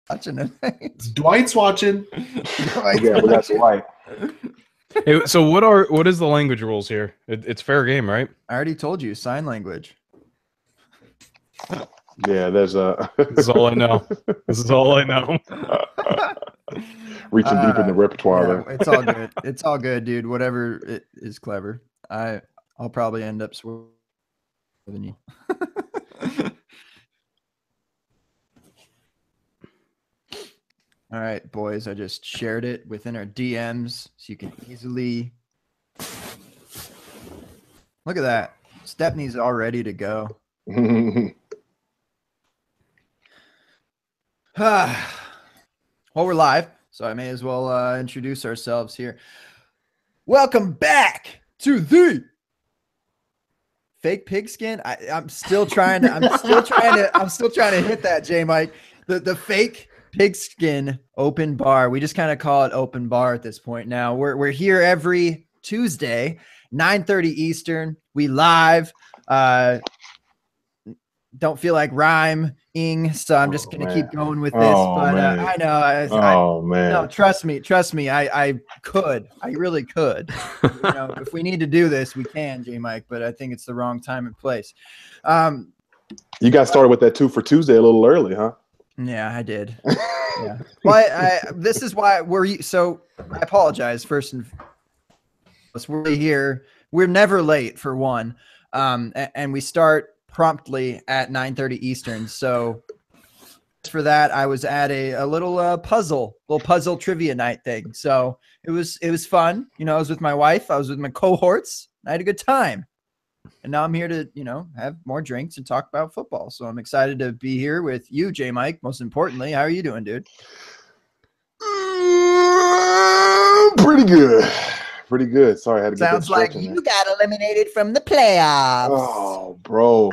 watching tonight. Dwight's watching. Yeah, we got Dwight. Hey, so what is the language rules here? It's fair game, right? I already told you, sign language. Yeah, there's a. This is all I know. This is all I know. Reaching deep in the repertoire Yeah, there. it's all good. It's all good, dude. Whatever it is clever. I'll probably end up swerving you. All right, boys. I just shared it within our DMs so you can easily look at that. Stepney's all ready to go. Well, we're live, so I may as well introduce ourselves here. Welcome back to the Fake Pigskin. I'm still trying to hit that, J Mike. The Fake Pigskin Open Bar. We just kind of call it Open Bar at this point now. We're here every Tuesday, 9:30 Eastern. We live. Don't feel like rhyming, so I'm just gonna keep going with this. I know. Man. No, trust me. I really could. If we need to do this, we can, J Mike. But I think it's the wrong time and place. You got started with that 2 for Tuesday a little early, huh? Yeah, I did. Yeah. Well, this is why so I apologize first and foremost. We're here. We're never late for one. And we start promptly at 9:30 Eastern. So for that, I was at a little puzzle trivia night thing. So it was fun. I was with my wife. I was with my cohorts. I had a good time. And now I'm here to, have more drinks and talk about football. So I'm excited to be here with you, J Mike. Most importantly, how are you doing, dude? Pretty good. Pretty good. Sorry, I had to get Sounds like you got eliminated from the playoffs. Oh, bro.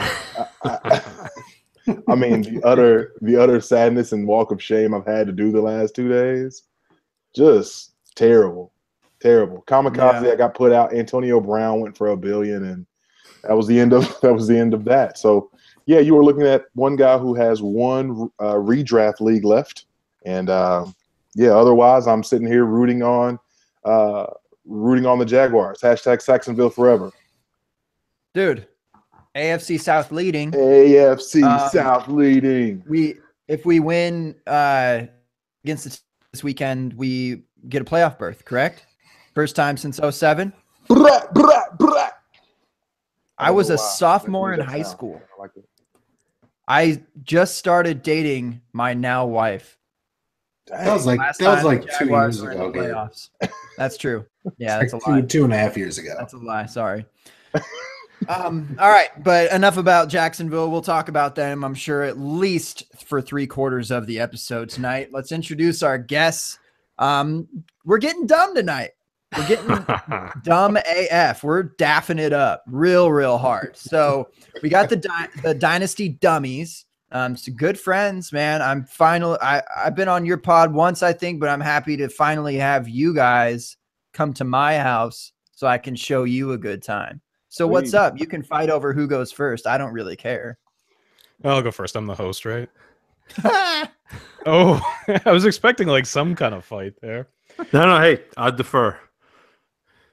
I mean, the utter sadness and walk of shame I've had to do the last 2 days. Just terrible. Terrible. Kamikaze, I got put out. Antonio Brown went for $1 billion, and that was the end of that. So, yeah, you were looking at one guy who has one redraft league left, and otherwise I'm sitting here rooting on the Jaguars. # Saxonville forever. Dude, AFC South leading. South leading. If we win against this weekend, we get a playoff berth, correct? First time since 2007. I was a sophomore in high school. I just started dating my now wife. That was like 2 years ago. Playoffs. That's true. Yeah, that's a lie. 2.5 years ago. That's a lie. Sorry. All right, but enough about Jacksonville. We'll talk about them, I'm sure, at least for 3/4 of the episode tonight. Let's introduce our guests. We're getting dumb tonight. We're getting dumb AF. We're daffing it up real hard. So we got the Dynasty Dummies. Some good friends, man. I've been on your pod once, I think, but I'm happy to finally have you guys come to my house so I can show you a good time. So what's up? You can fight over who goes first. I don't really care. I'll go first. I'm the host, right? Oh, I was expecting like some kind of fight there. No. Hey, I defer.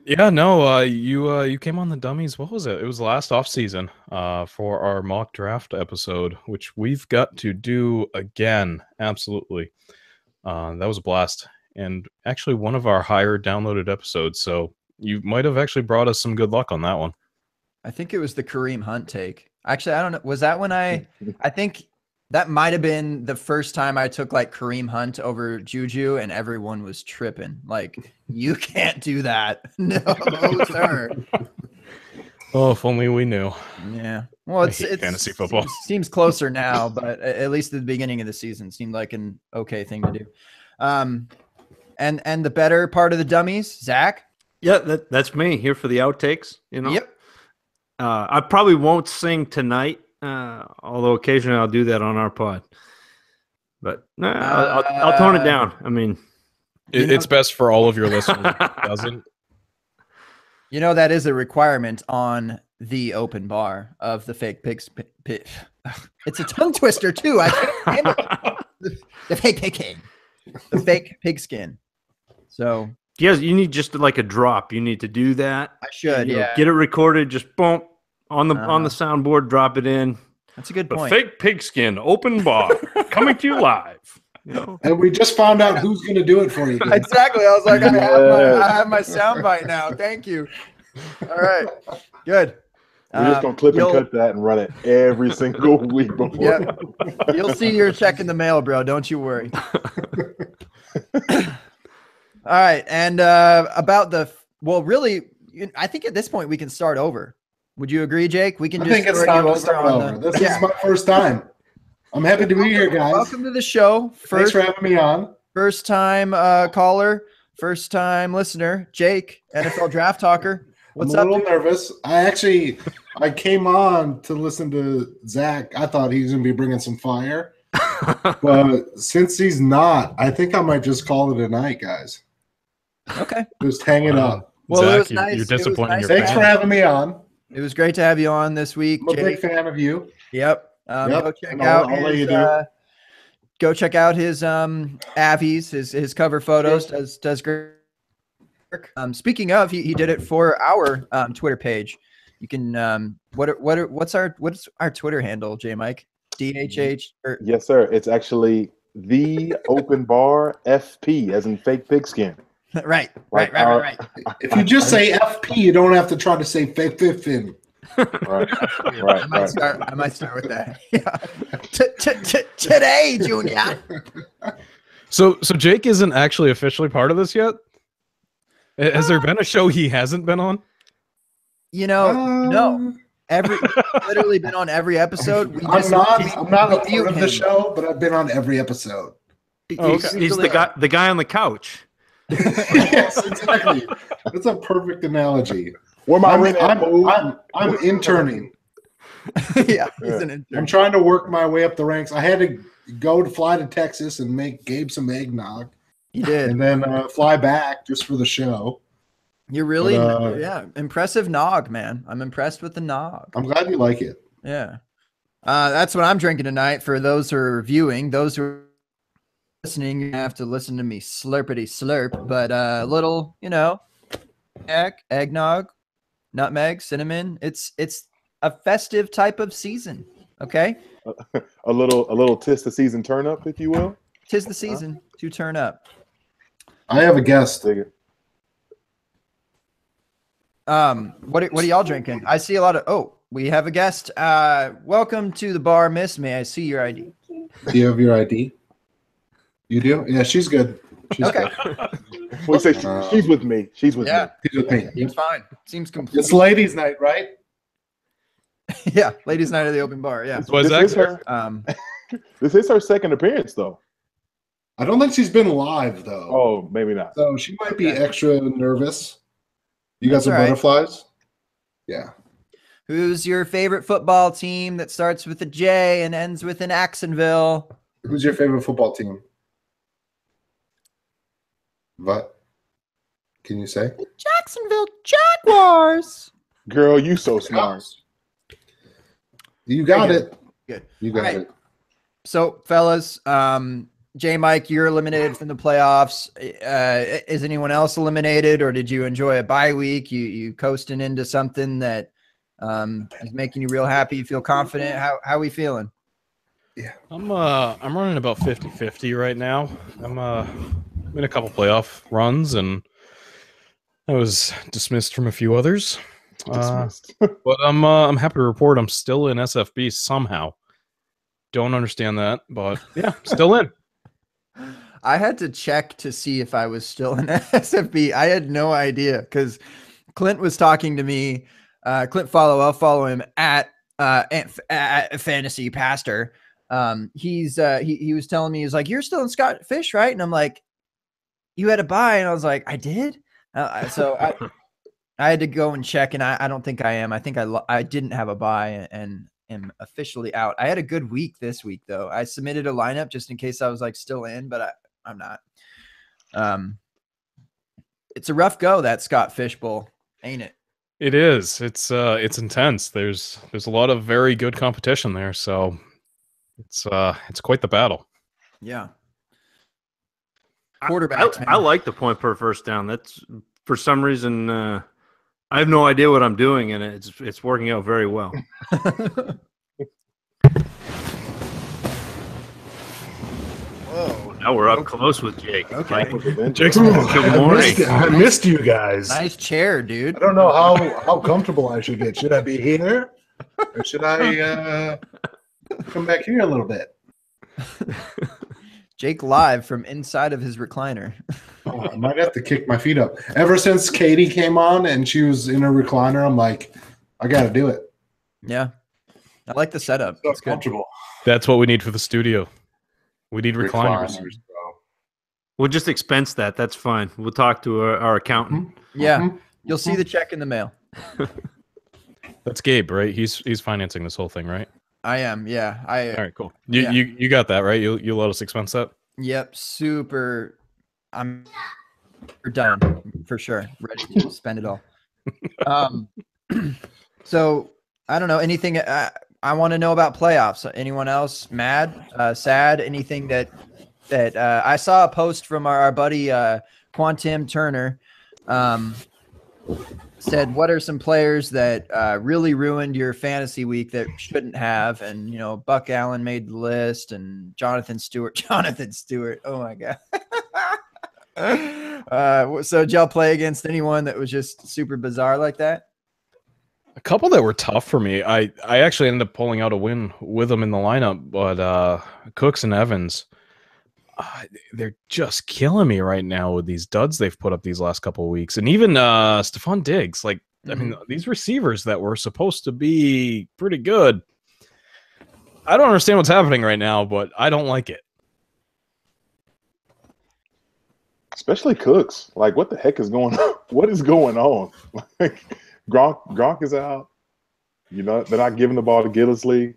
Yeah, no. You came on the Dummies. What was it? It was last off season for our mock draft episode, which we've got to do again. Absolutely, that was a blast, and actually one of our higher downloaded episodes. So you might have actually brought us some good luck on that one. I think it was the Kareem Hunt take. Actually, I don't know. Was that when I think that might have been the first time I took like Kareem Hunt over Juju, and everyone was tripping. Like, you can't do that. No, sir. Oh, if only we knew. Yeah. Well, it's fantasy football. Seems closer now, but at least at the beginning of the season seemed like an okay thing to do. And the better part of the Dummies, Zach. Yeah, that's me here for the outtakes. Yep. I probably won't sing tonight. Although occasionally I'll do that on our pod, but I'll tone it down. I mean, it's best for all of your listeners. It doesn't. That is a requirement on the Open Bar of the Fake Pigs. It's a tongue twister too. I can't handle it. The fake pigskin. The fake pigskin. So Yes, you need just like a drop. You need to do that. I should, You know, yeah. get it recorded. Just boom on the soundboard. Drop it in. That's a good The point. fake pigskin open bar coming to you live. You know? And we just found out who's going to do it for you. Exactly. I was like, I have my soundbite now. Thank you. All right. Good. We're just gonna clip and cut that and run it every single week before. Yeah. You'll see your check in the mail, bro. Don't you worry. All right. And about really, I think at this point we can start over. Would you agree, Jake? We can just it's time to start over. This is my first time. I'm happy to be here, guys. Welcome to the show. Thanks for having me on. First time caller, first time listener, Jake, NFL Draft Talker. What's up? I'm a little nervous. I came on to listen to Zach. I thought he was going to be bringing some fire. But since he's not, I think I might just call it a night, guys. Okay. Just hang it up. Well, Zach, it was nice. You're disappointing your Thanks fans. for having me on. It was great to have you on this week, I'm a big Jake. fan of you. Yep. Yep. Go check And out I'll let his, you do. go check out his Avies, his cover photos. Does great work. Speaking of, he did it for our Twitter page. You can what's our Twitter handle, J Mike? DHH or Yes, sir. It's actually the open bar FP, as in fake pigskin. right. If you just say FP, you don't have to try to say fake fin. Right. I might start with that. Yeah. Today, Junior. So Jake isn't actually officially part of this yet? Has there been a show he hasn't been on? You know, no. Literally been on every episode. I'm not a part mute of the him. show, but I've been on every episode. He's the guy on the couch. Yes, exactly. That's a perfect analogy. Where my rent at, fool? I'm interning. Yeah, he's an intern. I'm trying to work my way up the ranks. I had to fly to Texas and make Gabe some eggnog, He did. and then fly back just for the show. You're really, But, impressive nog, man. I'm impressed with the nog. I'm glad you like it. Yeah. That's what I'm drinking tonight. For those who are viewing, those who are listening, you have to listen to me slurpity slurp. But a little, eggnog, nutmeg, cinnamon. It's a festive type of season. Okay. A little tis the season turn up, if you will. 'Tis the season to turn up. I have a guest. Dig it. What are y'all drinking? I see a lot of. We have a guest. Welcome to the bar, miss. May I see your ID? Do you have your ID? You do? Yeah, she's good. She's Okay. good. We say she's with me. She's with Yeah. me. She's with me. Seems fine. Seems complete. It's ladies' night, right? Yeah, ladies' night at the open bar. Yeah. Was This is that her. This is her second appearance, though. I don't think she's been live though. Oh, maybe not. So she might be extra nervous. You got That's some all right. butterflies? Yeah. Who's your favorite football team that starts with a J and ends with an Jacksonville? Who's your favorite football team? What? Can you say? Jacksonville Jaguars. Girl, you so smart. You got Very it. Good. You got All right. it. So, fellas, J Mike, you're eliminated from the playoffs. Is anyone else eliminated, or did you enjoy a bye week? You coasting into something that is making you real happy? You feel confident? How are we feeling? I'm running about 50-50 right now. I'm in a couple playoff runs, and I was dismissed from a few others. Dismissed. But I'm happy to report I'm still in SFB somehow. Don't understand that, but yeah, still in. I had to check to see if I was still in SFB. I had no idea because Clint was talking to me. Clint I'll follow him at Fantasy Pastor. He was telling me, he's like, "You're still in Scott Fish, right?" And I'm like, "You had a bye," and I was like, "I did." So I had to go and check, and I don't think I am. I think I didn't have a bye and am officially out. I had a good week this week though. I submitted a lineup just in case I was like still in, but I'm not. It's a rough go, that Scott Fish Bowl, ain't it? It is. It's intense. There's a lot of very good competition there, so it's quite the battle. Yeah. I, Quarterbacks, I man. like the point per first down. That's for some reason I have no idea what I'm doing, and it's working out very well. Whoa. Now we're up close with Jake. Okay. Mike, Jackson, good morning. I missed you guys. Nice chair, dude. I don't know how comfortable I should get. Should I be here, or should I come back here a little bit? Jake live from inside of his recliner. Oh, I might have to kick my feet up. Ever since Katie came on and she was in her recliner, I'm like, I got to do it. Yeah. I like the setup. So It's good. comfortable. that's what we need for the studio. We need recliners. Bro. We'll just expense that. That's fine. We'll talk to our accountant. Yeah. Mhm. You'll see the check in the mail. That's Gabe, right? He's financing this whole thing, right? I am. Yeah. All right, cool. You Yeah. you got that, right? You let us expense that? Yep. Super. I'm done for sure. Ready to spend it all. So I don't know anything. I want to know about playoffs. Anyone else mad, sad, anything that I saw a post from our buddy Quantum Turner. Said, what are some players that really ruined your fantasy week that shouldn't have? And, Buck Allen made the list, and Jonathan Stewart. Oh, my God. So did y'all play against anyone that was just super bizarre like that? A couple that were tough for me. I actually ended up pulling out a win with them in the lineup, but Cooks and Evans, they're just killing me right now with these duds they've put up these last couple of weeks. And even Stephon Diggs, I mean, these receivers that were supposed to be pretty good. I don't understand what's happening right now, but I don't like it. Especially Cooks. Like, what the heck is going on? What is going on? Like, Gronk is out. They're not giving the ball to Gillislee.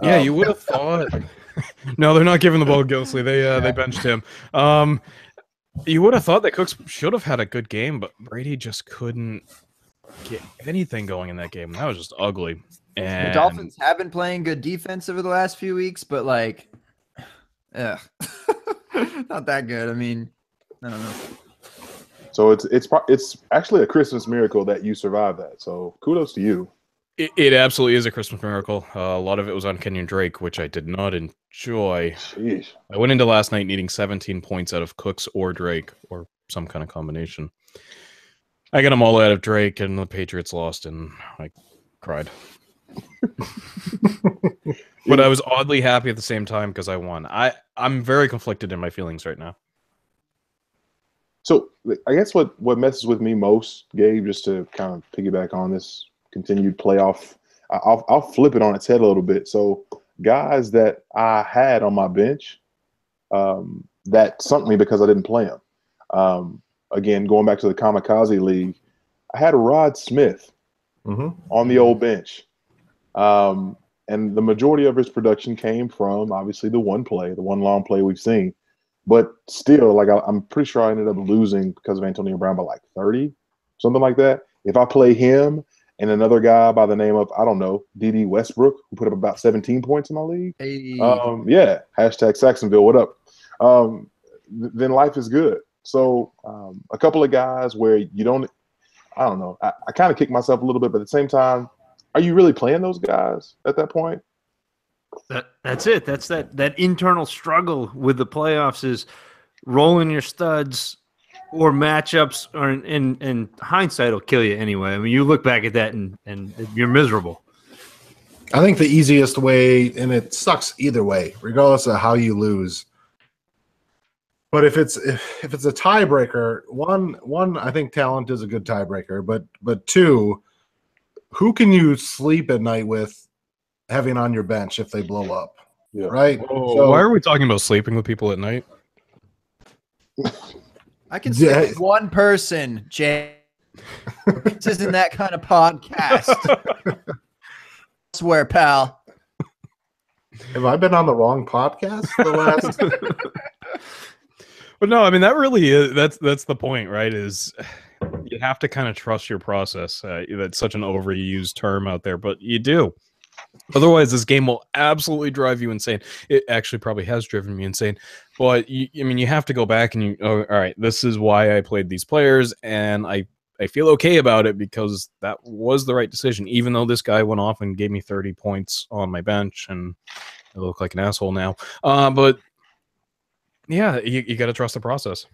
Yeah, you would have thought. No, they're not giving the ball to Gillislee. They benched him. You would have thought that Cooks should have had a good game, but Brady just couldn't get anything going in that game. That was just ugly. And The Dolphins have been playing good defense over the last few weeks, but not that good. I mean, I don't know. So it's actually a Christmas miracle that you survived that. So kudos to you. It absolutely is a Christmas miracle. A lot of it was on Kenyon Drake, which I did not enjoy. Sheesh. I went into last night needing 17 points out of Cooks or Drake or some kind of combination. I got them all out of Drake, and the Patriots lost, and I cried. But I was oddly happy at the same time because I won. I'm very conflicted in my feelings right now. So I guess what messes with me most, Gabe, just to kind of piggyback on this continued playoff, I'll flip it on its head a little bit. So guys that I had on my bench that sunk me because I didn't play them. Again, going back to the Kamikaze League, I had Rod Smith on the old bench. And the majority of his production came from, obviously, the one long play we've seen. But still, I'm pretty sure I ended up losing because of Antonio Brown by 30, something like that. If I play him and another guy by the name of, I don't know, D.D. Westbrook, who put up about 17 points in my league. Hey. Hashtag Saxonville, what up? Then life is good. So a couple of guys where you don't, I don't know. I kind of kick myself a little bit, but at the same time, are you really playing those guys at that point? That's it. That's that internal struggle with the playoffs is rolling your studs or matchups, or in hindsight will kill you anyway. I mean, you look back at that and you're miserable. I think the easiest way, and it sucks either way, regardless of how you lose. But if it's a tiebreaker, one I think talent is a good tiebreaker, but two, who can you sleep at night with having on your bench if they blow up? Yeah. Right? So, why are we talking about sleeping with people at night? I can say one person, Jay. This isn't that kind of podcast. I swear, pal. Have I been on the wrong podcast the last? But no, I mean, that really is, that's the point, right? Is you have to kind of trust your process. That's such an overused term out there, but you do. Otherwise, this game will absolutely drive you insane. It actually probably has driven me insane. But you have to go back and all right, this is why I played these players, and I feel okay about it because that was the right decision. Even though this guy went off and gave me 30 points on my bench, and I look like an asshole now. But yeah, you got to trust the process.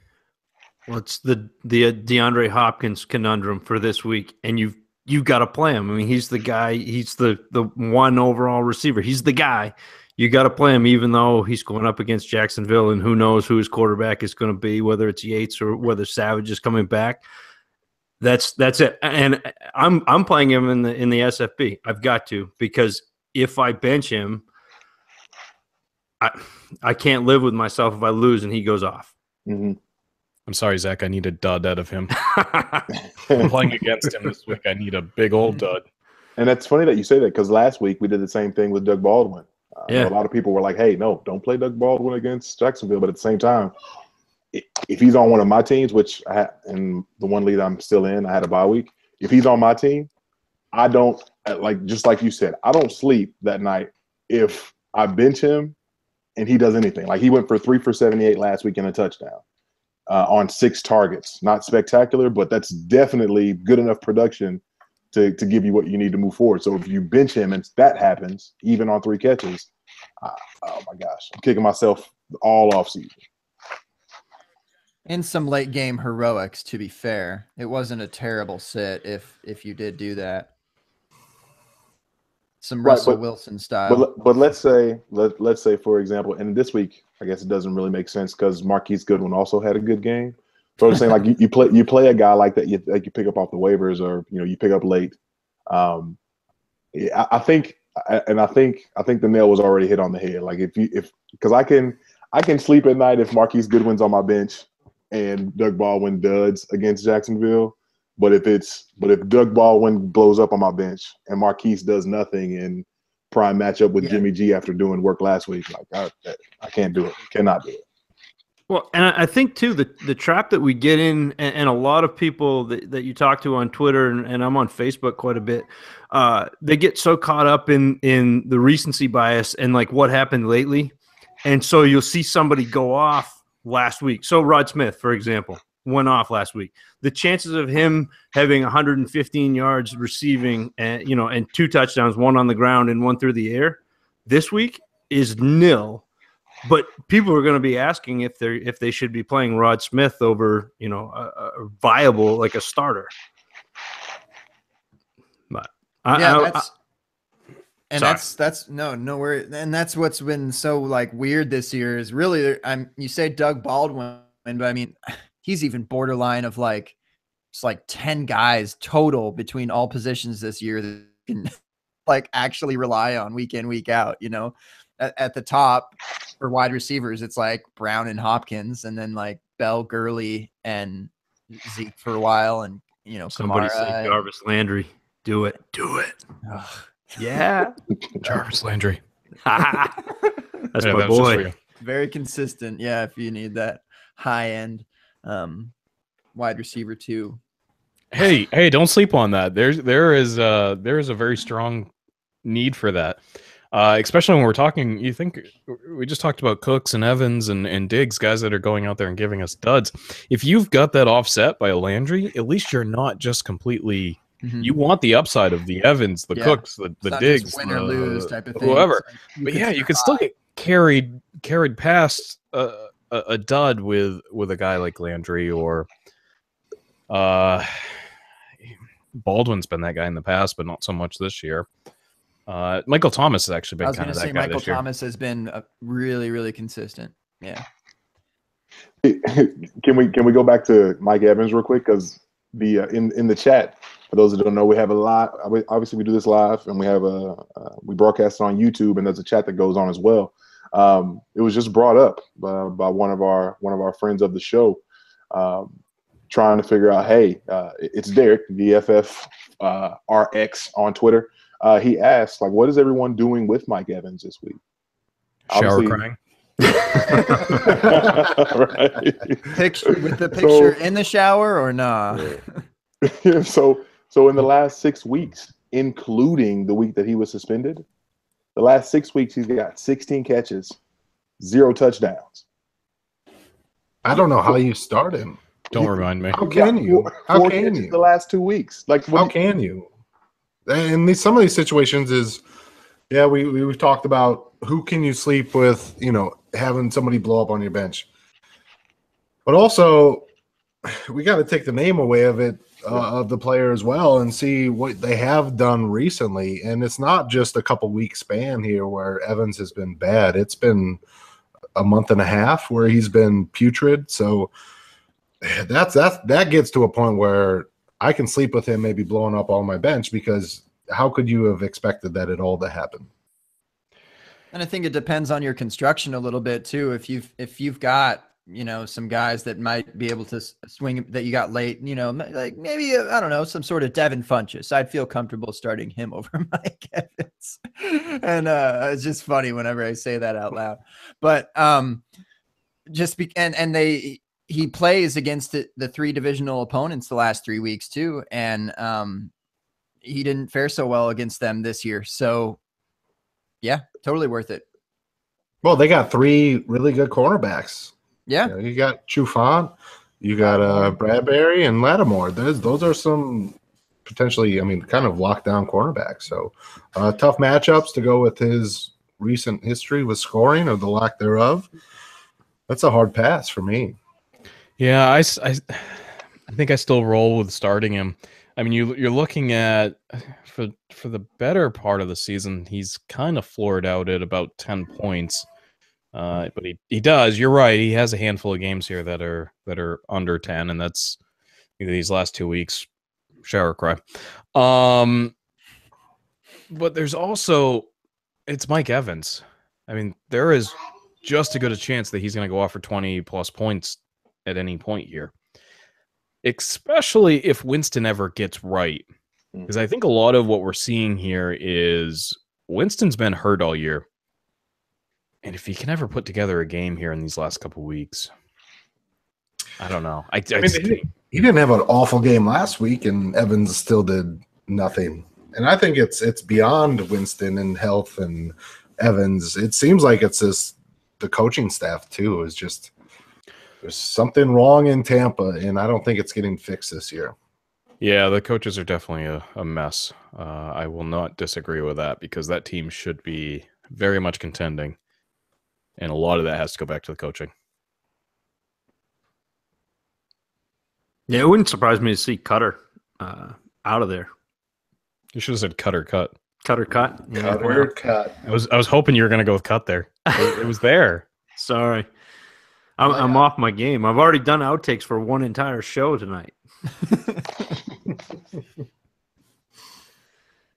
Well, it's the DeAndre Hopkins conundrum for this week, and you've got to play him. I mean, he's the guy. He's the one overall receiver. He's the guy. You got to play him, even though he's going up against Jacksonville, and who knows who his quarterback is going to be, whether it's Yates or whether Savage is coming back. That's it. And I'm playing him in the SFB. I've got to, because if I bench him, I can't live with myself if I lose and he goes off. Mm-hmm. I'm sorry, Zach. I need a dud out of him. I'm playing against him this week. I need a big old dud. And that's funny that you say that, because last week we did the same thing with Doug Baldwin. A lot of people were like, hey, no, don't play Doug Baldwin against Jacksonville. But at the same time, if he's on one of my teams, which I had, in the one league I'm still in, I had a bye week. If he's on my team, I don't, just like you said, I don't sleep that night if I bench him and he does anything. Like, he went for 3 for 78 last week and a touchdown on 6 targets. Not spectacular, but that's definitely good enough production to give you what you need to move forward. So if you bench him and that happens, even on 3 catches, oh my gosh, I'm kicking myself all off season. And some late game heroics, to be fair. It wasn't a terrible sit if you did do that. Some Russell Wilson style. But let's say for example, and this week I guess it doesn't really make sense because Marquise Goodwin also had a good game. So I'm saying, like, you play a guy like that you pick up off the waivers, or you pick up late. I think the nail was already hit on the head. Like, because I can sleep at night if Marquise Goodwin's on my bench and Doug Baldwin duds against Jacksonville. But if Doug Baldwin blows up on my bench and Marquise does nothing in prime matchup with Jimmy G after doing work last week, like I can't do it. Cannot do it. Well, and I think too the trap that we get in, and a lot of people that you talk to on Twitter, and I'm on Facebook quite a bit, they get so caught up in the recency bias and like what happened lately, and so you'll see somebody go off last week. So Rod Smith, for example, went off last week. The chances of him having 115 yards receiving, and 2 touchdowns, 1 on the ground and 1 through the air, this week is nil. But people are going to be asking if they should be playing Rod Smith over, a viable, like a starter. But that's no worry. And that's what's been so like weird this year is really, you say Doug Baldwin, but I mean, he's even borderline of like, it's like 10 guys total between all positions this year that can like actually rely on week in, week out, At the top for wide receivers, it's like Brown and Hopkins, and then like Bell, Gurley, and Zeke for a while, and somebody say Jarvis Landry. Do it. Ugh. Yeah, Jarvis Landry. That's my boy. Very consistent. Yeah, if you need that high end wide receiver too. Hey, don't sleep on that. There is a very strong need for that. Especially when we're talking, you think we just talked about Cooks and Evans and Diggs, guys that are going out there and giving us duds. If you've got that offset by a Landry, at least you're not just completely. Mm-hmm. You want the upside of the Evans, the Cooks, the Diggs, win or lose type of thing. Whoever. But yeah, you could still get carried past a dud with a guy like Landry, or Baldwin's been that guy in the past, but not so much this year. Michael Thomas has actually been kind of that guy Michael this year. Thomas has been really, really consistent. Yeah. Can we go back to Mike Evans real quick? Because the in the chat, for those that don't know, we have a lot. Obviously, we do this live, and we have we broadcast it on YouTube, and there's a chat that goes on as well. It was just brought up by one of our friends of the show, trying to figure out. Hey, it's Derek, DFF RX on Twitter. He asked, like, what is everyone doing with Mike Evans this week? Shower crying. Right. Picture in the shower or nah? So in the last 6 weeks, including the week that he was suspended, The last 6 weeks, he's got 16 catches, 0 touchdowns. I don't know how you start him. Don't remind me. How can you? How Four can catches you? the last 2 weeks? Like, How can you? And some of these situations is, yeah, we've talked about who can you sleep with, having somebody blow up on your bench. But also, we got to take the name away of it, of the player as well, and see what they have done recently. And it's not just a couple weeks span here where Evans has been bad. It's been a month and a half where he's been putrid. So that gets to a point where I can sleep with him maybe blowing up on my bench, because how could you have expected that at all to happen? And I think it depends on your construction a little bit too. If you've got, some guys that might be able to swing that you got late, like maybe, I don't know, some sort of Devin Funchess. I'd feel comfortable starting him over Mike Evans. And it's just funny whenever I say that out loud. But he plays against the 3 divisional opponents the last 3 weeks too. And he didn't fare so well against them this year. So yeah, totally worth it. Well, they got 3 really good cornerbacks. Yeah. You got Trufant, you got Bradbury and Lattimore. Those are some potentially, kind of lockdown cornerbacks. So tough matchups to go with his recent history with scoring or the lack thereof. That's a hard pass for me. Yeah, I think I still roll with starting him. You're looking at for the better part of the season, he's kind of floored out at about 10 points. But he does. You're right. He has a handful of games here that are under 10, and that's these last 2 weeks. Shower cry. But there's also it's Mike Evans. There is just as good a chance that he's going to go off for 20 plus points at any point here, especially if Winston ever gets right. Because I think a lot of what we're seeing here is Winston's been hurt all year. And if he can ever put together a game here in these last couple weeks, I don't know. He didn't have an awful game last week, and Evans still did nothing. And I think it's beyond Winston and health and Evans. It seems like it's the coaching staff too. Is just there's something wrong in Tampa, and I don't think it's getting fixed this year. Yeah, the coaches are definitely a mess. I will not disagree with that, because that team should be very much contending. And a lot of that has to go back to the coaching. Yeah, it wouldn't surprise me to see Cutter out of there. You should have said cut or cut. Cut or cut. Yeah, Cutter cut. I was hoping you were going to go with cut there. It was there. Sorry. I'm off my game. I've already done outtakes for one entire show tonight.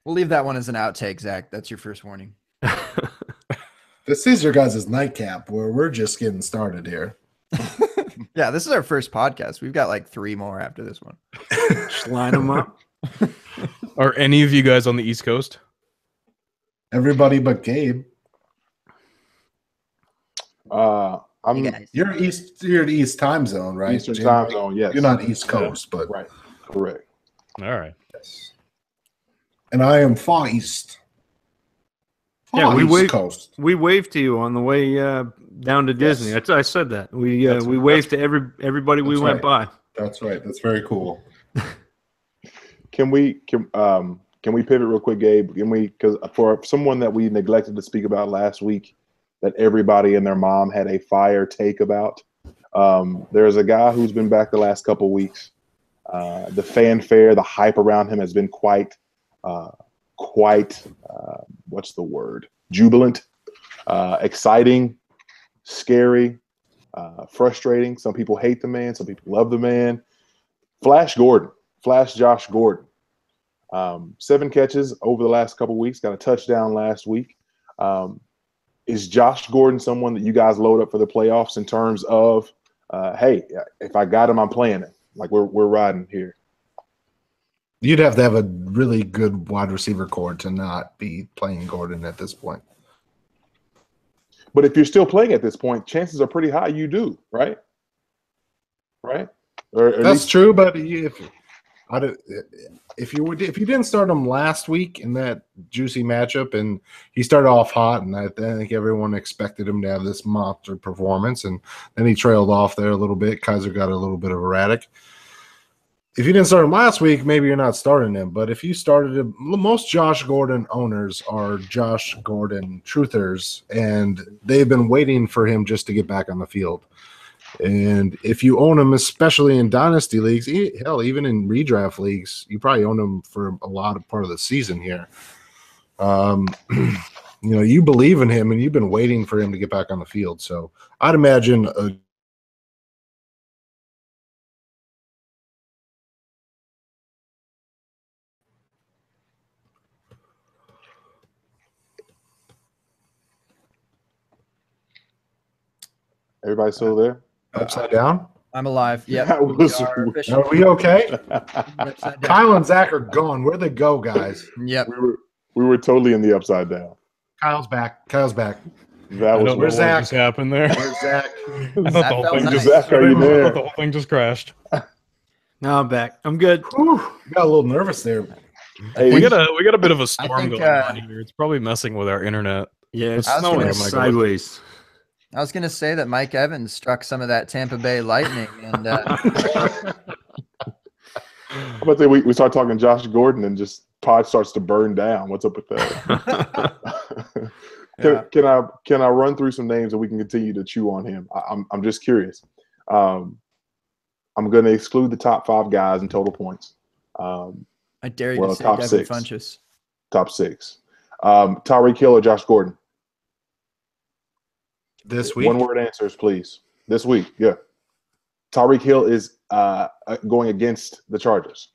We'll leave that one as an outtake, Zach. That's your first warning. This is your guys' nightcap where we're just getting started here. Yeah, this is our first podcast. We've got like 3 more after this one. Just line them up. Are any of you guys on the East Coast? Everybody but Gabe. You're East time zone, right? Eastern time zone, yes. You're not East Coast, but right, correct. All right. Yes. And I am Far East. We waved. waved to you on the way down to Disney. I said that we waved to everybody we went by. That's right. That's very cool. Can we pivot real quick, Gabe? Because for someone that we neglected to speak about last week, that everybody and their mom had a fire take about. There's a guy who's been back the last couple of weeks. The fanfare, the hype around him has been quite what's the word? Jubilant, exciting, scary, frustrating. Some people hate the man. Some people love the man. Flash Josh Gordon. 7 catches over the last couple weeks. Got a touchdown last week. Is Josh Gordon someone that you guys load up for the playoffs in terms of, hey, if I got him, I'm playing it. Like we're riding here. You'd have to have a really good wide receiver core to not be playing Gordon at this point. But if you're still playing at this point, chances are pretty high you do, right? Right? That's true, but if If you didn't start him last week in that juicy matchup, and he started off hot, and I think everyone expected him to have this monster performance, and then he trailed off there a little bit. Kaiser got a little bit of erratic. If you didn't start him last week, maybe you're not starting him. But if you started him, most Josh Gordon owners are Josh Gordon truthers, and they've been waiting for him just to get back on the field. And if you own him, especially in dynasty leagues, hell, even in redraft leagues, you probably own him for a lot of part of the season here. You believe in him, and you've been waiting for him to get back on the field. So I'd imagine Everybody still there? upside down. I'm alive. Yep. That was- Are we okay? Upside down. Kyle and Zach are gone. Where'd they go, guys? Yep. we were totally in the upside down. Kyle's back. Kyle's back. That I was don't know Where's what Zach? just happened there. Where's Zach? I thought That the whole felt thing nice. just Zach, are you I there? thought the whole thing just crashed. Now I'm back. I'm good. Whew, got a little nervous there. Hey, We got a bit of a storm think, going on here. It's probably messing with our internet. Yeah, it's I was snowing gonna- sideways. I was going to say that Mike Evans struck some of that Tampa Bay lightning, and How about that? We start talking Josh Gordon and just pod starts to burn down. What's up with that? Yeah. Can I run through some names and we can continue to chew on him? I'm just curious. I'm going to exclude the top 5 guys in total points. I dare you Well, to say top Devin 6. Funchess. Top 6. Tyreek Hill or Josh Gordon? This week, One word answers, please. This week, yeah. Tyreek Hill is going against the Chargers.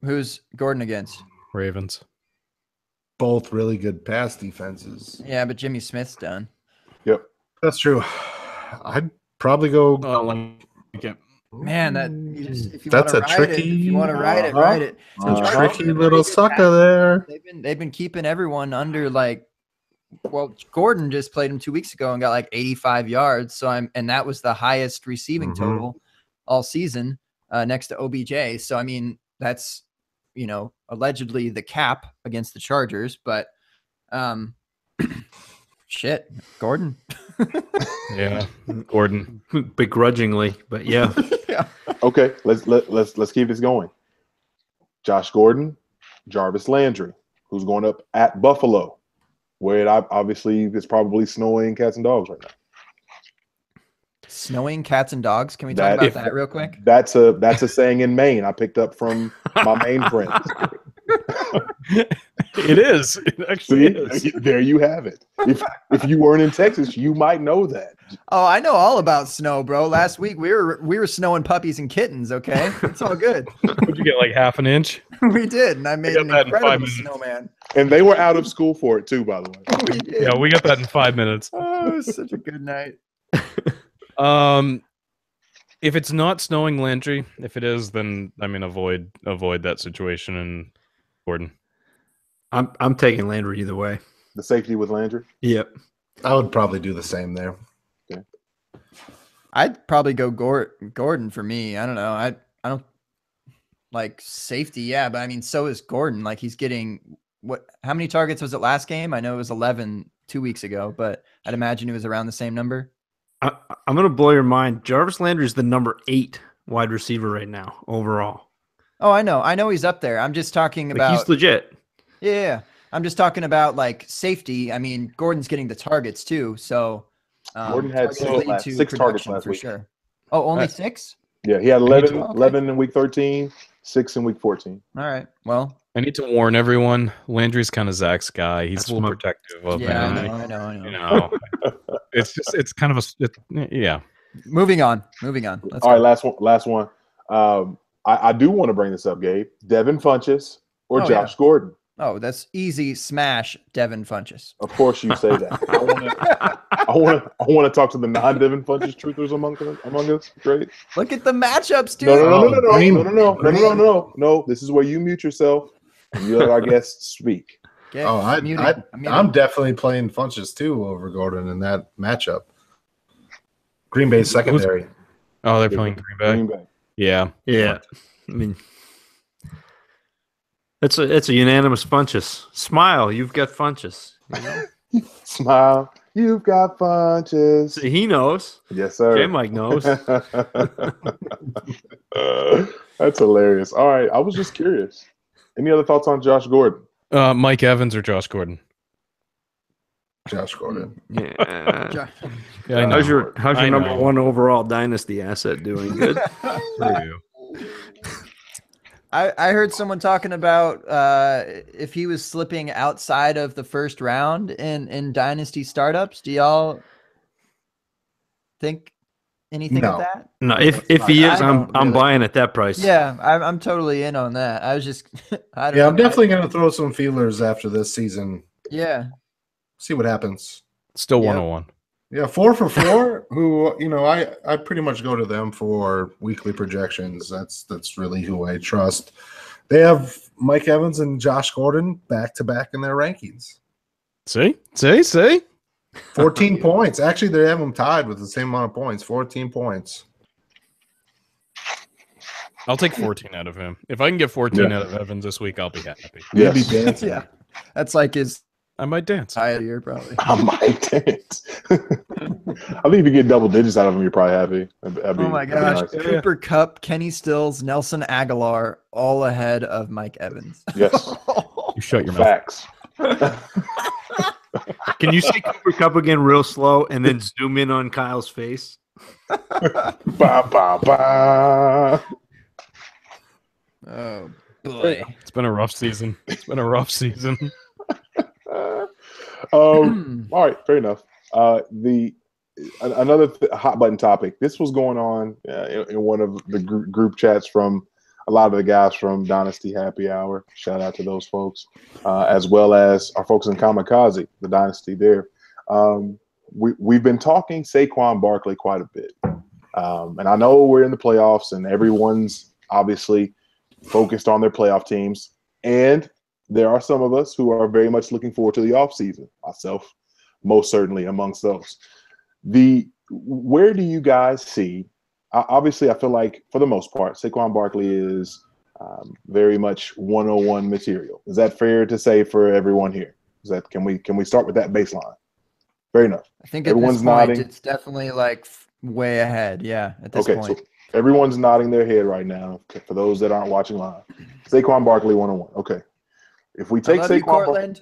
Who's Gordon against? Ravens. both really good pass defenses. Yeah, but Jimmy Smith's done. Yep. That's true. I'd probably go. Man, that you just, if you That's want a to ride tricky- it, if you want to ride it, Uh-huh. ride it. A Chargers tricky have a little pretty good sucker pass. there. They've been keeping everyone under like. Well, Gordon just played him 2 weeks ago and got like 85 yards. So and that was the highest receiving Mhm. total all season, next to OBJ. So I mean, that's allegedly the cap against the Chargers, but shit, Gordon. Yeah, Gordon. Begrudgingly, but yeah. Yeah. Okay, let's keep this going. Josh Gordon, Jarvis Landry, who's going up at Buffalo, where obviously it's probably snowing cats and dogs right now. Snowing cats and dogs. Can we talk about that real quick? That's a saying in Maine I picked up from my Maine friends. It is. It actually See, is. there you have it. If you weren't in Texas, you might know that. Oh, I know all about snow, bro. Last week we were snowing puppies and kittens. Okay, it's all good. Would you get like half an inch? We did, and I made got an that in 5 incredible minutes. snowman. And they were out of school for it too, by the way. We did. Yeah, we got that in 5 minutes. Oh, it was such a good night. If it's not snowing Landry, if it is, then I mean avoid that situation and Gordon. I'm taking Landry either way. The safety with Landry. Yep. I would probably do the same there. I'd probably go Gordon for me. I don't know. I don't like safety. Yeah, but I mean, so is Gordon. Like he's getting how many targets was it last game? I know it was 11 2 weeks ago, but I'd imagine it was around the same number. I'm going to blow your mind. Jarvis Landry is the number 8 wide receiver right now overall. Oh, I know he's up there. I'm just talking about He's legit. Yeah, I'm just talking about like safety. I mean, Gordon's getting the targets too, so Gordon had targets lead to 6 targets production last for week. sure. Oh, only Nice. 6? Yeah, he had 11, Okay. 11 in week 13, 6 in week 14. All right. Well, I need to warn everyone. Landry's kind of Zach's guy. He's That's a little my- protective of yeah, him. I know. You know, it's kind of yeah. Moving on. Let's All right, go. last one. I do want to bring this up, Gabe. Devin Funchess or Oh, Josh Gordon. Oh, that's easy smash, Devin Funchess. Of course, you say that. I want to talk to the non-Devin Funchess truthers among us. Great. Look at the matchups, dude. No. This is where you mute yourself and you let our guests speak. Okay, Oh, I'm muting. I'm muting. I'm definitely playing Funches too over Gordon in that matchup. Green Bay secondary. Oh, they're playing Green Bay. Green Bay. Yeah. Yeah. I mean, It's a unanimous Funches. Smile, you've got Funches. You know? Smile, you've got punches. So he knows. Yes, sir. J Mike knows. That's hilarious. All right, I was just curious. Any other thoughts on Josh Gordon? Mike Evans or Josh Gordon? Josh Gordon. Yeah. Yeah, I know. How's your I number know. one overall dynasty asset doing? Good. For you. I heard someone talking about if he was slipping outside of the first round in dynasty startups. Do y'all think anything of No. that? No, if he is, I don't I'm really. buying at that price. Yeah, I'm totally in on that. I was just, I don't Yeah, know. I'm definitely going to throw some feelers after this season. Yeah, See what happens. Still Yep. 101. Yeah, 4 for 4. Who I pretty much go to them for weekly projections. That's really who I trust. They have Mike Evans and Josh Gordon back to back in their rankings. See? 14 points. Actually, they have them tied with the same amount of points. 14 points. I'll take 14 out of him. If I can get 14 Yeah. out of Evans this week, I'll be happy. You'll be Yes, dancing. yeah. That's like his I might dance. high of the year, probably. I might dance. I think if you get double digits out of him, you're probably happy. Oh my that'd be gosh. nice. Cooper Kupp, Kenny Stills, Nelson Aguilar, all ahead of Mike Evans. Yes, You shut your mouth. facts. Can you say Cooper Cup again real slow and then zoom in on Kyle's face? Ba, ba, ba. Oh boy. It's been a rough season. All right, fair enough. Another hot button topic. This was going on in one of the group chats from a lot of the guys from Dynasty Happy Hour. Shout out to those folks, as well as our folks in Kamikaze, the Dynasty there. We've been talking Saquon Barkley quite a bit, and I know we're in the playoffs and everyone's obviously focused on their playoff teams, and there are some of us who are very much looking forward to the offseason, myself most certainly amongst those. Where do you guys see, obviously I feel like for the most part, Saquon Barkley is very much 101 material. Is that fair to say for everyone here? Can we start with that baseline? Fair enough. I think at Everyone's this point, nodding. it's definitely like way ahead. Yeah, at this Okay, point. so everyone's nodding their head right now. For those that aren't watching live, Saquon Barkley 101. Okay. If we take I love you, Saquon Cortland.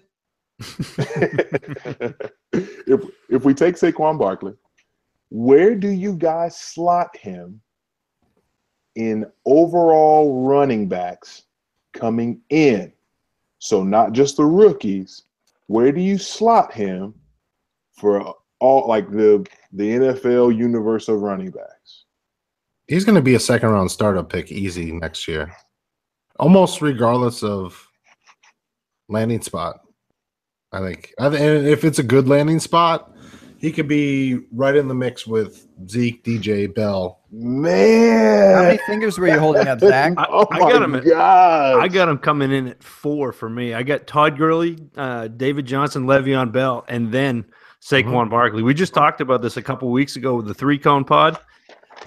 if we take Saquon Barkley, where do you guys slot him in overall running backs coming in? So not just the rookies. Where do you slot him for all like the NFL universe of running backs? He's going to be a second-round startup pick easy next year, almost regardless of landing spot. I think and if it's a good landing spot, he could be right in the mix with Zeke, DJ, Bell. Man, How many fingers were you holding up, Zach? I I got him at- God. I got him coming in at 4 for me. I got Todd Gurley, David Johnson, Le'Veon Bell, and then Saquon Barkley. We just talked about this a couple weeks ago with the 3-cone pod,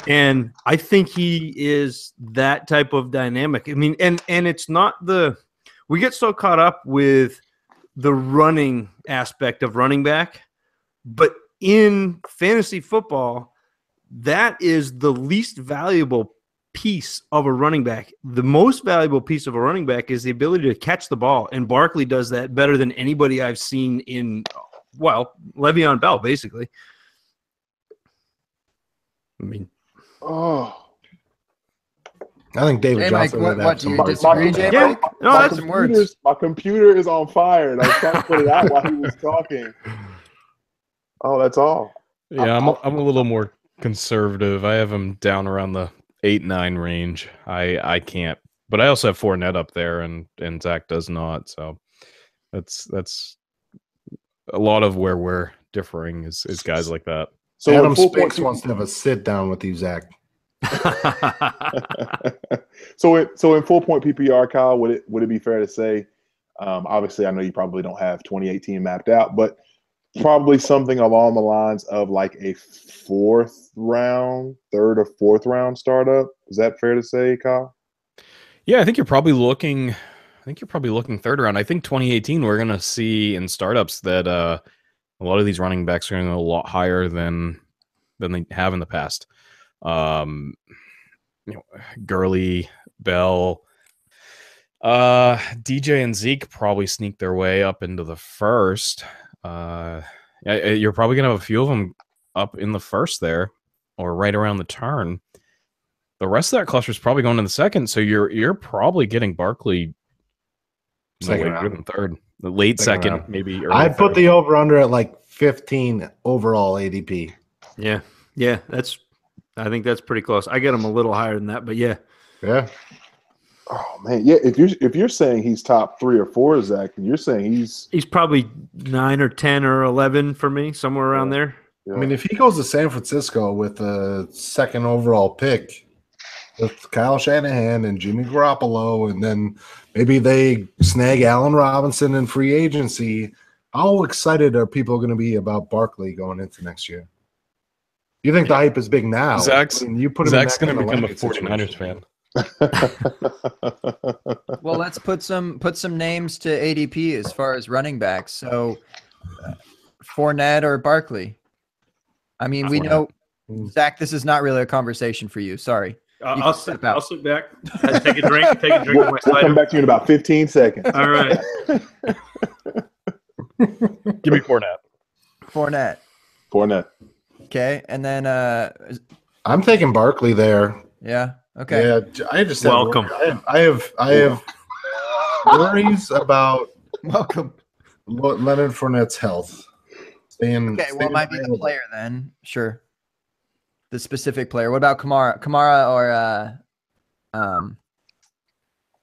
and I think he is that type of dynamic. I mean, and it's not we get so caught up with the running aspect of running back, but in fantasy football, that is the least valuable piece of a running back. The most valuable piece of a running back is the ability to catch the ball, and Barkley does that better than anybody I've seen in, Le'Veon Bell, basically. I mean, I think David Hey, Mike, Johnson what would have do some you body disagree, part. Jay? Yeah. Mike? No, my that's some words. my computer is on fire, and I was trying to put it out while he was talking. Oh, that's all. Yeah, I'm a little more conservative. I have him down around the 8-9 range. I can't, but I also have Fournette up there, and Zach does not. So that's a lot of where we're differing is guys like that. So Adam in full Spinks point, wants to have a sit down with you, Zach. so in full point PPR, Kyle, would it be fair to say? Obviously, I know you probably don't have 2018 mapped out, but probably something along the lines of like a third or fourth round startup. Is that fair to say, Kyle? Yeah, I think you're probably looking think you're probably looking third round. I think 2018 we're gonna see in startups that a lot of these running backs are going to go a lot higher than they have in the past. Gurley, Bell, DJ and Zeke probably sneak their way up into the first. You're probably gonna have a few of them up in the first there, or right around the turn. The rest of that cluster is probably going in the second, so you're probably getting Barkley Second round. third, the late second, round. maybe. Early I'd put third. the over under at like 15 overall ADP. Yeah, I think that's pretty close. I get him a little higher than that, but yeah. Yeah. Oh man, yeah. If you're saying he's top 3 or 4, Zach, and you're saying he's probably 9 or 10 or 11 for me, somewhere around there. yeah. I mean, if he goes to San Francisco with a second overall pick with Kyle Shanahan and Jimmy Garoppolo, and then maybe they snag Allen Robinson in free agency, how excited are people going to be about Barkley going into next year? You think the hype is big now? Zach's I mean, you put him Zach's in that going to kind become of a landing 49ers situation. fan. Well, let's put some names to ADP as far as running backs. So, Fournette or Barkley. I mean, we know, Zach, this is not really a conversation for you. Sorry. I'll sit back. Take a drink. Take a drink We'll of my come cider. back to you in about 15 seconds. All right. Give me Fournette. Fournette. Fournette. Okay. And then, I'm taking Barkley there. yeah. Okay. Yeah, I just have Welcome. I have worries about Welcome. Leonard Fournette's health. Okay. Well, it might be the player then. Sure. The specific player. What about Kamara or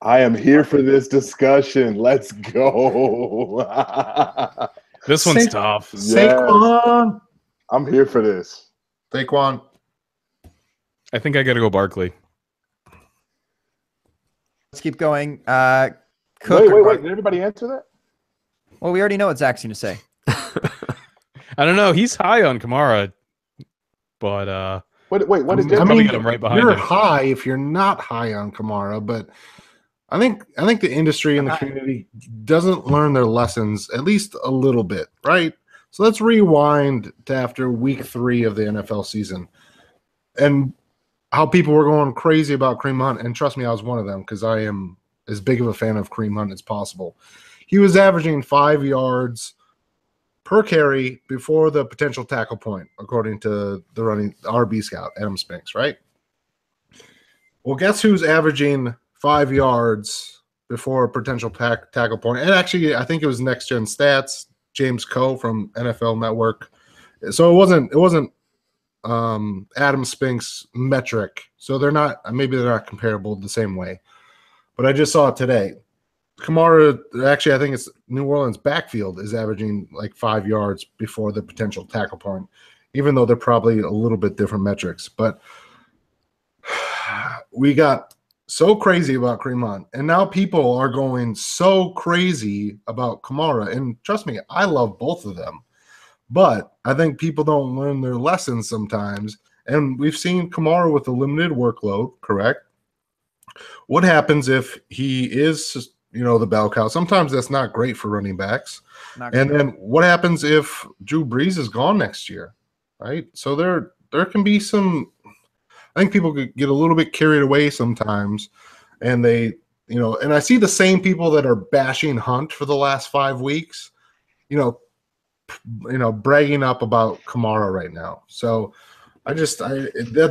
I am here for this discussion. Let's go. This one's tough. Saquon. I'm here for this. Saquon. I think I got to go Barkley. let's keep going. Cook. Wait. Did everybody answer that? Well, we already know what Zach's going to say. I don't know. He's high on Kamara, but Wait, what did I probably mean, got him right behind you're him. high if you're not high on Kamara, but I think the industry and the community doesn't learn their lessons at least a little bit, right? So let's rewind to after week 3 of the NFL season and how people were going crazy about Kareem Hunt. And trust me, I was one of them because I am as big of a fan of Kareem Hunt as possible. He was averaging 5 yards per carry before the potential tackle point, according to the running RB scout, Adam Spinks, right? Well, guess who's averaging 5 yards before a potential tackle point? And actually, I think it was Next Gen Stats, James Coe from NFL Network. So it wasn't Adam Spinks metric. So maybe they're not comparable the same way. But I just saw it today. Kamara, actually, I think it's New Orleans backfield is averaging like 5 yards before the potential tackle point, even though they're probably a little bit different metrics. But we got so crazy about Kareem Hunt, and now people are going so crazy about Kamara. And trust me, I love both of them. But I think people don't learn their lessons sometimes. And we've seen Kamara with a limited workload, correct? What happens if he is, the bell cow? Sometimes that's not great for running backs. And then what happens if Drew Brees is gone next year, right? So there can be some – I think people could get a little bit carried away sometimes. And they – and I see the same people that are bashing Hunt for the last 5 weeks, bragging up about Kamara right now. So that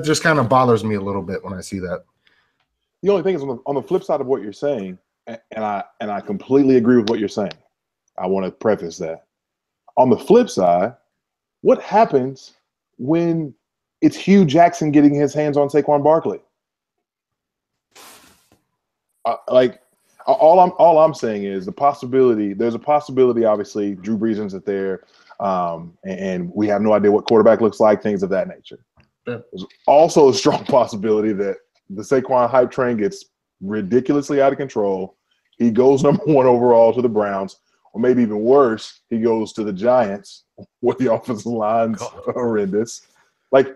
just kind of bothers me a little bit when I see that. The only thing is on the flip side of what you're saying, and I completely agree with what you're saying. I want to preface that. On the flip side, what happens when it's Hugh Jackson getting his hands on Saquon Barkley? All I'm saying is there's a possibility, obviously, Drew Brees isn't there, and we have no idea what quarterback looks like, things of that nature. Yeah. There's also a strong possibility that the Saquon hype train gets ridiculously out of control. He goes number 1 overall to the Browns, or maybe even worse, he goes to the Giants where the offensive line's horrendous. Like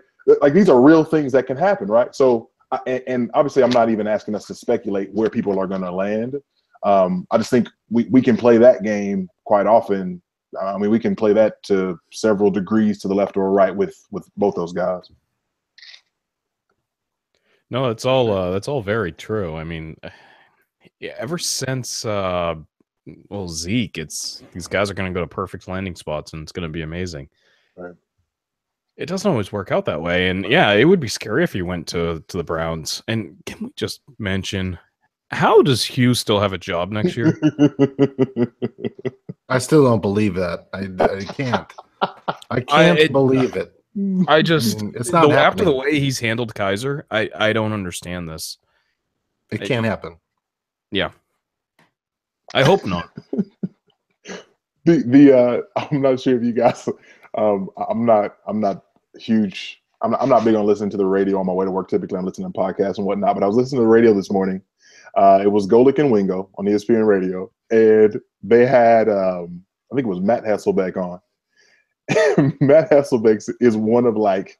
these are real things that can happen, right? So, and obviously I'm not even asking us to speculate where people are going to land. I just think we can play that game quite often. I mean, we can play that to several degrees to the left or right with both those guys. No, that's all very true. I mean, yeah, ever since Zeke, these guys are going to go to perfect landing spots, and it's going to be amazing. Right. It doesn't always work out that way, and yeah, it would be scary if he went to the Browns. And can we just mention, how does Hugh still have a job next year? I still don't believe that. I can't. I can't believe it. I just it's not after the happening. way he's handled Kaiser, I don't understand this. It can't happen. Yeah, I hope not. I'm not sure if you guys. I'm not huge. I'm not big on listening to the radio on my way to work. Typically, I'm listening to podcasts and whatnot. But I was listening to the radio this morning. It was Golick and Wingo on ESPN Radio, and they had I think it was Matt Hasselbeck on. Matt Hasselbeck is one of like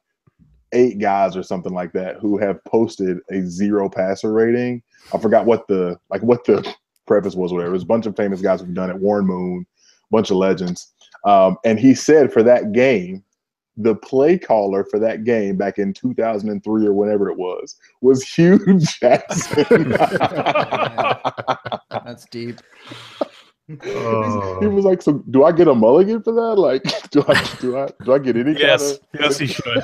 8 guys or something like that who have posted a 0 passer rating. I forgot what the preface was. Whatever. It was a bunch of famous guys who've done it. Warren Moon, a bunch of legends. And he said for that game, the play caller for that game back in 2003 or whenever it was Hugh Jackson. That's deep. He was like, "So do I get a mulligan for that? Like, do I get any Yes, kind of?" yes, he should.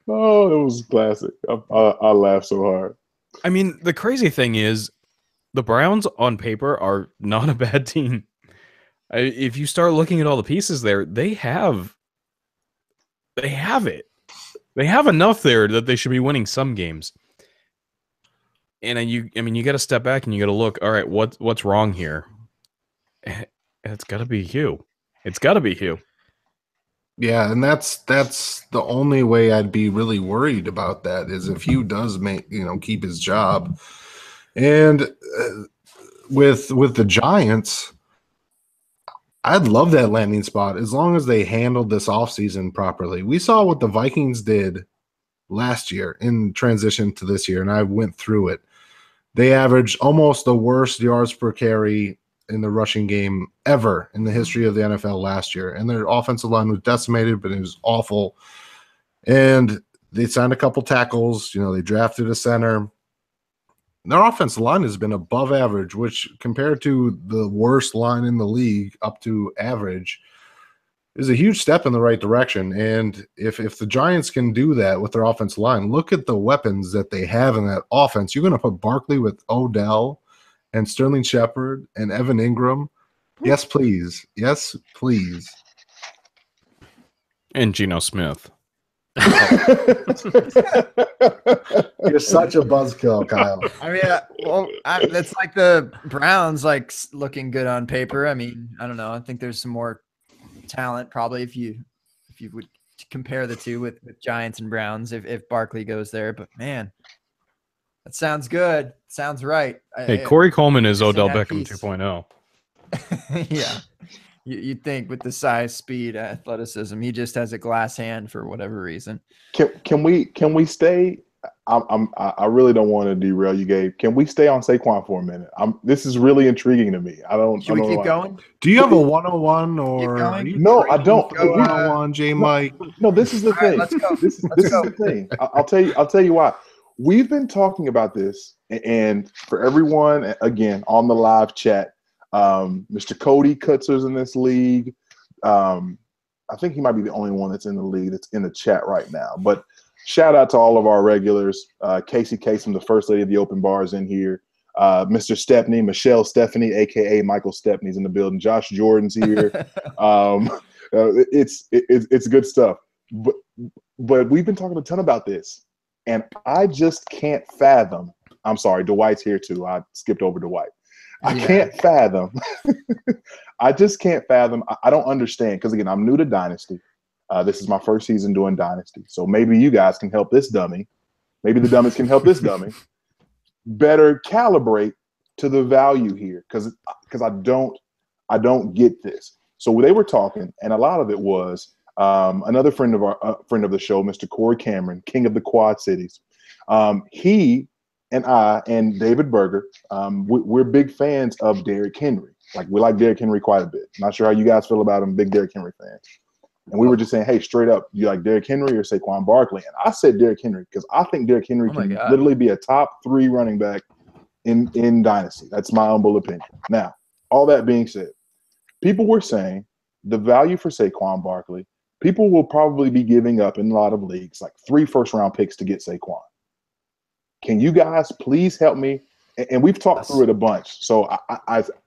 Oh, it was classic. I laughed so hard. I mean, the crazy thing is, the Browns on paper are not a bad team. If you start looking at all the pieces there, they have it. They have enough there that they should be winning some games. And you got to step back and you got to look. All right, what's wrong here? It's got to be Hugh. It's got to be Hugh. Yeah, and that's the only way I'd be really worried about that is if Hugh does keep his job. And with the Giants, I'd love that landing spot as long as they handled this offseason properly. We saw what the Vikings did last year in transition to this year, and I went through it. They averaged almost the worst yards per carry in the rushing game ever in the history of the NFL last year. And their offensive line was decimated, but it was awful. And they signed a couple tackles. They drafted a center. Their offensive line has been above average, which compared to the worst line in the league up to average is a huge step in the right direction. And if the Giants can do that with their offensive line, look at the weapons that they have in that offense. You're going to put Barkley with Odell and Sterling Shepard and Evan Ingram. Yes, please. Yes, please. And Geno Smith. You're such a buzzkill, Kyle. I mean, that's like the Browns, like looking good on paper. I mean, I don't know. I think there's some more talent probably if you would compare the two with Giants and Browns if Barkley goes there. But man, that sounds good. Sounds right. Hey, Corey Coleman is Odell Beckham 2.0. Yeah. You'd think with the size, speed, athleticism, he just has a glass hand for whatever reason. Can we stay? I really don't want to derail you, Gabe. Can we stay on Saquon for a minute? This is really intriguing to me. Should we keep going? Do you have a 101 or no? I don't. 101, J Mike. No, this is the thing. Right, let's go. This is the thing. I'll tell you why. We've been talking about this, and for everyone, again, on the live chat, Mr. Cody Kutzer's in this league. I think he might be the only one that's in the league that's in the chat right now. But shout out to all of our regulars. Casey Kasem, the first lady of the open bar, is in here. Mr. Stepney, Michelle Stephanie, a.k.a. Michael Stepney's in the building. Josh Jordan's here. It's good stuff. But we've been talking a ton about this. And I just can't fathom. I'm sorry, Dwight's here too. I skipped over Dwight. I can't fathom. I just can't fathom. I don't understand because, again, I'm new to Dynasty. This is my first season doing Dynasty. So maybe you guys can help this dummy. Maybe the dummies can help this dummy better calibrate to the value here because I don't get this. So they were talking, and a lot of it was another friend of the show, Mr. Corey Cameron, king of the Quad Cities. He and I and David Berger, we're big fans of Derrick Henry. Like, we like Derrick Henry quite a bit. Not sure how you guys feel about him. Big Derrick Henry fans. And we were just saying, hey, straight up, you like Derrick Henry or Saquon Barkley? And I said Derrick Henry because I think Derrick Henry can literally be a top 3 running back in Dynasty. That's my humble opinion. Now, all that being said, people were saying the value for Saquon Barkley, people will probably be giving up in a lot of leagues like 3 first-round picks to get Saquon. Can you guys please help me? And we've talked through it a bunch, so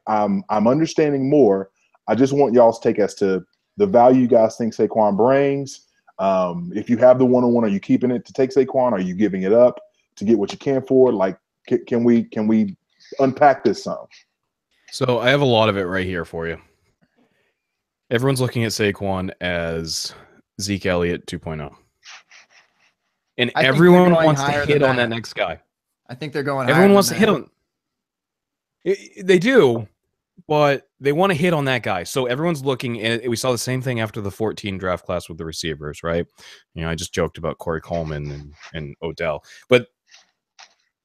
I'm understanding more. I just want y'all's take as to the value you guys think Saquon brings. If you have the one-on-one, are you keeping it to take Saquon? Are you giving it up to get what you can for it? Like, can we unpack this some? So I have a lot of it right here for you. Everyone's looking at Saquon as Zeke Elliott 2.0. And everyone wants to hit on that next guy. I think they're going Everyone wants to hit on. They do, but they want to hit on that guy. So everyone's looking, and we saw the same thing after the 14 draft class with the receivers, right? You know, I just joked about Corey Coleman and Odell, but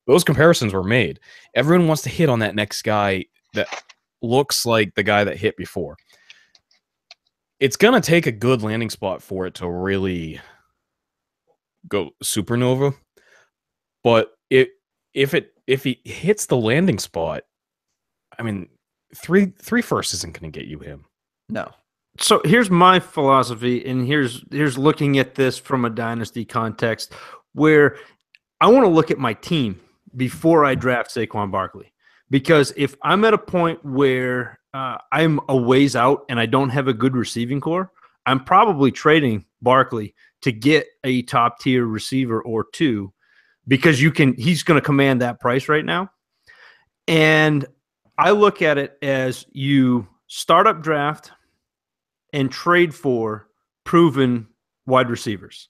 those comparisons were made. Everyone wants to hit on that next guy that looks like the guy that hit before. It's going to take a good landing spot for it to really go supernova. But if he hits the landing spot, I mean, three first isn't going to get you him. No. So here's my philosophy, and here's looking at this from a dynasty context, where I want to look at my team before I draft Saquon Barkley. Because if I'm at a point where I'm a ways out and I don't have a good receiving core, I'm probably trading Barkley to get a top tier receiver or two, because he's going to command that price right now. And I look at it as you start up draft and trade for proven wide receivers.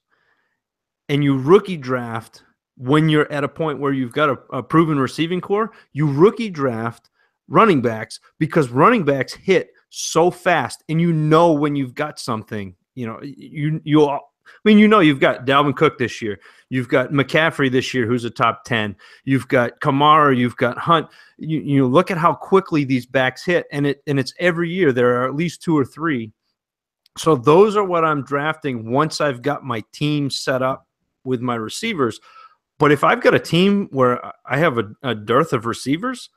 And you rookie draft when you're at a point where you've got a proven receiving core. You rookie draft running backs, because running backs hit so fast, and you know when you've got something. You know, you've got Dalvin Cook this year. You've got McCaffrey this year, who's a top 10. You've got Kamara. You've got Hunt. You look at how quickly these backs hit, and it's every year. There are at least 2 or 3. So those are what I'm drafting once I've got my team set up with my receivers. But if I've got a team where I have a dearth of receivers,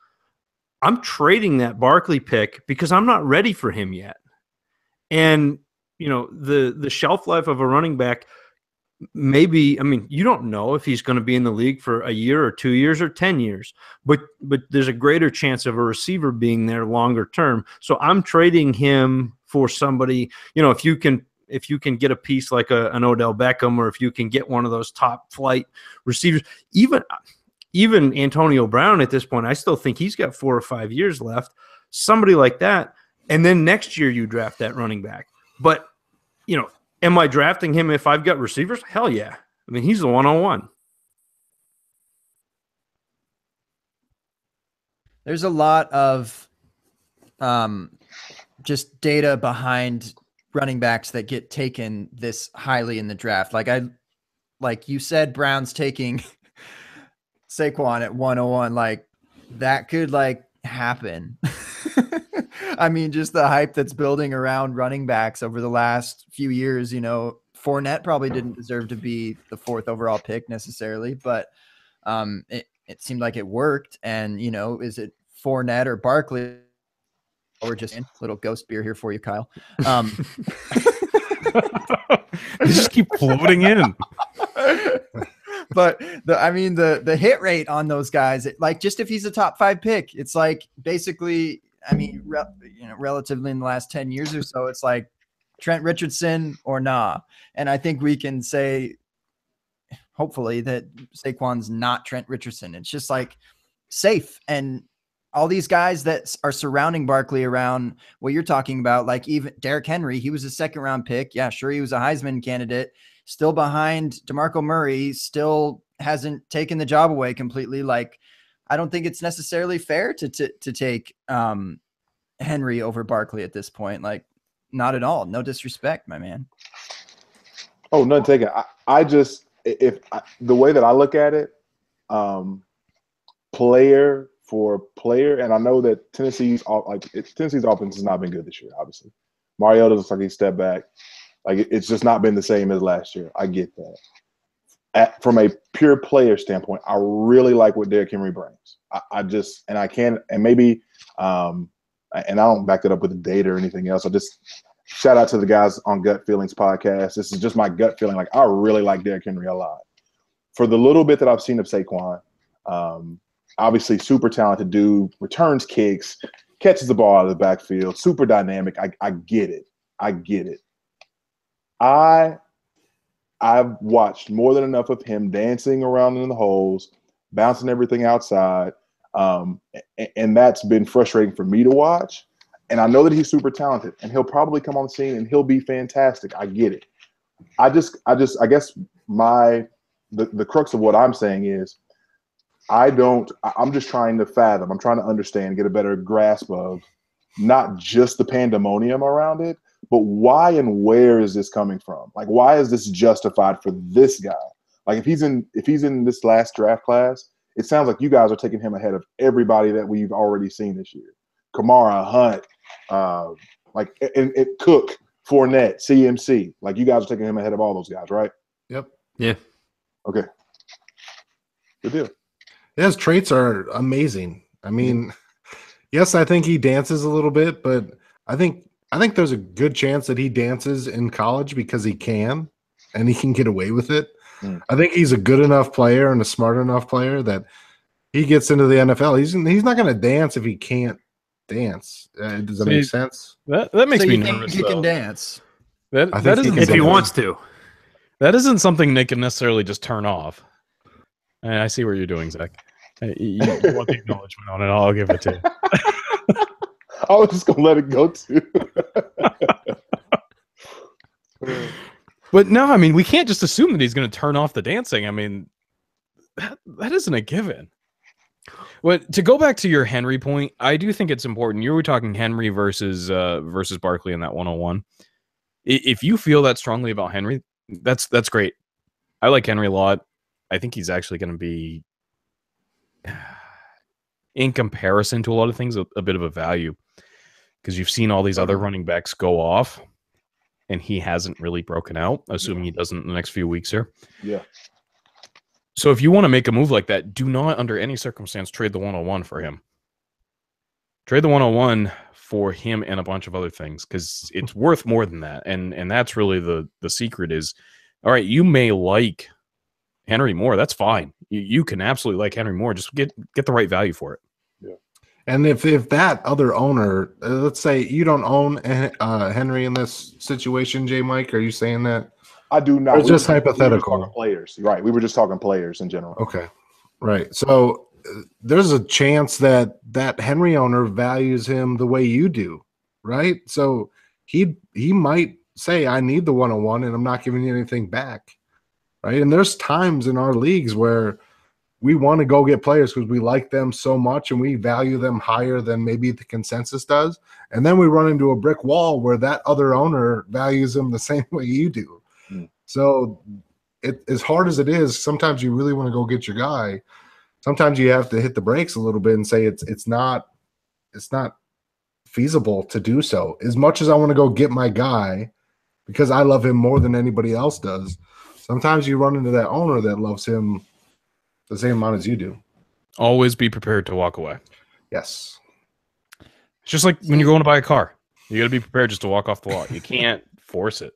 I'm trading that Barkley pick because I'm not ready for him yet. And you know, the shelf life of a running back, maybe, I mean, you don't know if he's going to be in the league for a year or 2 years or 10 years, but there's a greater chance of a receiver being there longer term. So I'm trading him for somebody, you know, if you can get a piece like an Odell Beckham, or if you can get one of those top flight receivers, even Antonio Brown at this point, I still think he's got 4 or 5 years left, somebody like that. And then next year you draft that running back. But, you know, am I drafting him if I've got receivers? Hell yeah. I mean, he's the one-on-one. There's a lot of just data behind running backs that get taken this highly in the draft. Like you said, Brown's taking Saquon at 101. Like, that could happen. I mean, just the hype that's building around running backs over the last few years. You know, Fournette probably didn't deserve to be the 4th overall pick necessarily, but it seemed like it worked. And, you know, is it Fournette or Barkley? Or just a little ghost beer here for you, Kyle. They just keep floating in. But the hit rate on those guys, just if he's a top 5 pick, it's like basically, I mean, relatively in the last 10 years or so, it's like Trent Richardson or nah. And I think we can say, hopefully, that Saquon's not Trent Richardson. It's just like safe. And all these guys that are surrounding Barkley around what you're talking about, like even Derrick Henry, he was a 2nd round pick. Yeah, sure. He was a Heisman candidate, still behind DeMarco Murray, still hasn't taken the job away completely. Like, I don't think it's necessarily fair to take Henry over Barkley at this point. Like, not at all. No disrespect, my man. Oh, none taken. I just, the way that I look at it, player for player, and I know that Tennessee's offense has not been good this year. Obviously, Mariota looks like he stepped back. Like it's just not been the same as last year. I get that. From a pure player standpoint, I really like what Derrick Henry brings. And I don't back it up with the data or anything else. I just shout out to the guys on Gut Feelings podcast. This is just my gut feeling. Like I really like Derrick Henry a lot. For the little bit that I've seen of Saquon, obviously super talented dude, returns kicks, catches the ball out of the backfield, super dynamic. I get it. I've watched more than enough of him dancing around in the holes, bouncing everything outside, and that's been frustrating for me to watch. And I know that he's super talented, and he'll probably come on the scene and he'll be fantastic. I get it. I guess the crux of what I'm saying is I'm just trying to fathom. I'm trying to understand, get a better grasp of not just the pandemonium around it, but why and where is this coming from? Like, why is this justified for this guy? Like, if he's in this last draft class, it sounds like you guys are taking him ahead of everybody that we've already seen this year. Kamara, Hunt, Cook, Fournette, CMC. Like, you guys are taking him ahead of all those guys, right? Yep. Yeah. Okay. Good deal. His traits are amazing. I mean, yes, I think he dances a little bit, but I think there's a good chance that he dances in college because he can, and he can get away with it. I think he's a good enough player and a smart enough player that he gets into the NFL. He's not going to dance if he can't dance. Does that make sense? That makes So me you think nervous. he though. can dance? I That think he isn't can If he dance. wants to. that isn't something Nick can necessarily just turn off. And I see what you're doing, Zach. You want the acknowledgement on it? I'll give it to you. I was just gonna let it go too. But no, I mean, we can't just assume that he's going to turn off the dancing. I mean, that isn't a given. But to go back to your Henry point, I do think it's important. You were talking Henry versus Barkley in that 101. If you feel that strongly about Henry, that's great. I like Henry a lot. I think he's actually going to be, in comparison to a lot of things, a bit of a value, because you've seen all these other running backs go off, and he hasn't really broken out, assuming he doesn't in the next few weeks here. Yeah. So if you want to make a move like that, do not under any circumstance trade the 101 for him. Trade the 101 for him and a bunch of other things, because it's worth more than that. And that's really the secret is, all right, you may like Henry Moore. That's fine. You can absolutely like Henry Moore. Just get the right value for it. And if that other owner, let's say you don't own Henry in this situation, J. Mike, are you saying that? I do not. Or just We were hypothetical. talking players, right? We were just talking players in general. Okay, right. So there's a chance that Henry owner values him the way you do, right? So he might say, I need the 101 and I'm not giving you anything back, right? And there's times in our leagues where we want to go get players because we like them so much and we value them higher than maybe the consensus does. And then we run into a brick wall where that other owner values them the same way you do. So as hard as it is, sometimes you really want to go get your guy. Sometimes you have to hit the brakes a little bit and say it's not feasible to do so. As much as I want to go get my guy because I love him more than anybody else does, sometimes you run into that owner that loves him the same amount as you do. Always be prepared to walk away. Yes. It's just like when you're going to buy a car. You got to be prepared just to walk off the lot. You can't force it.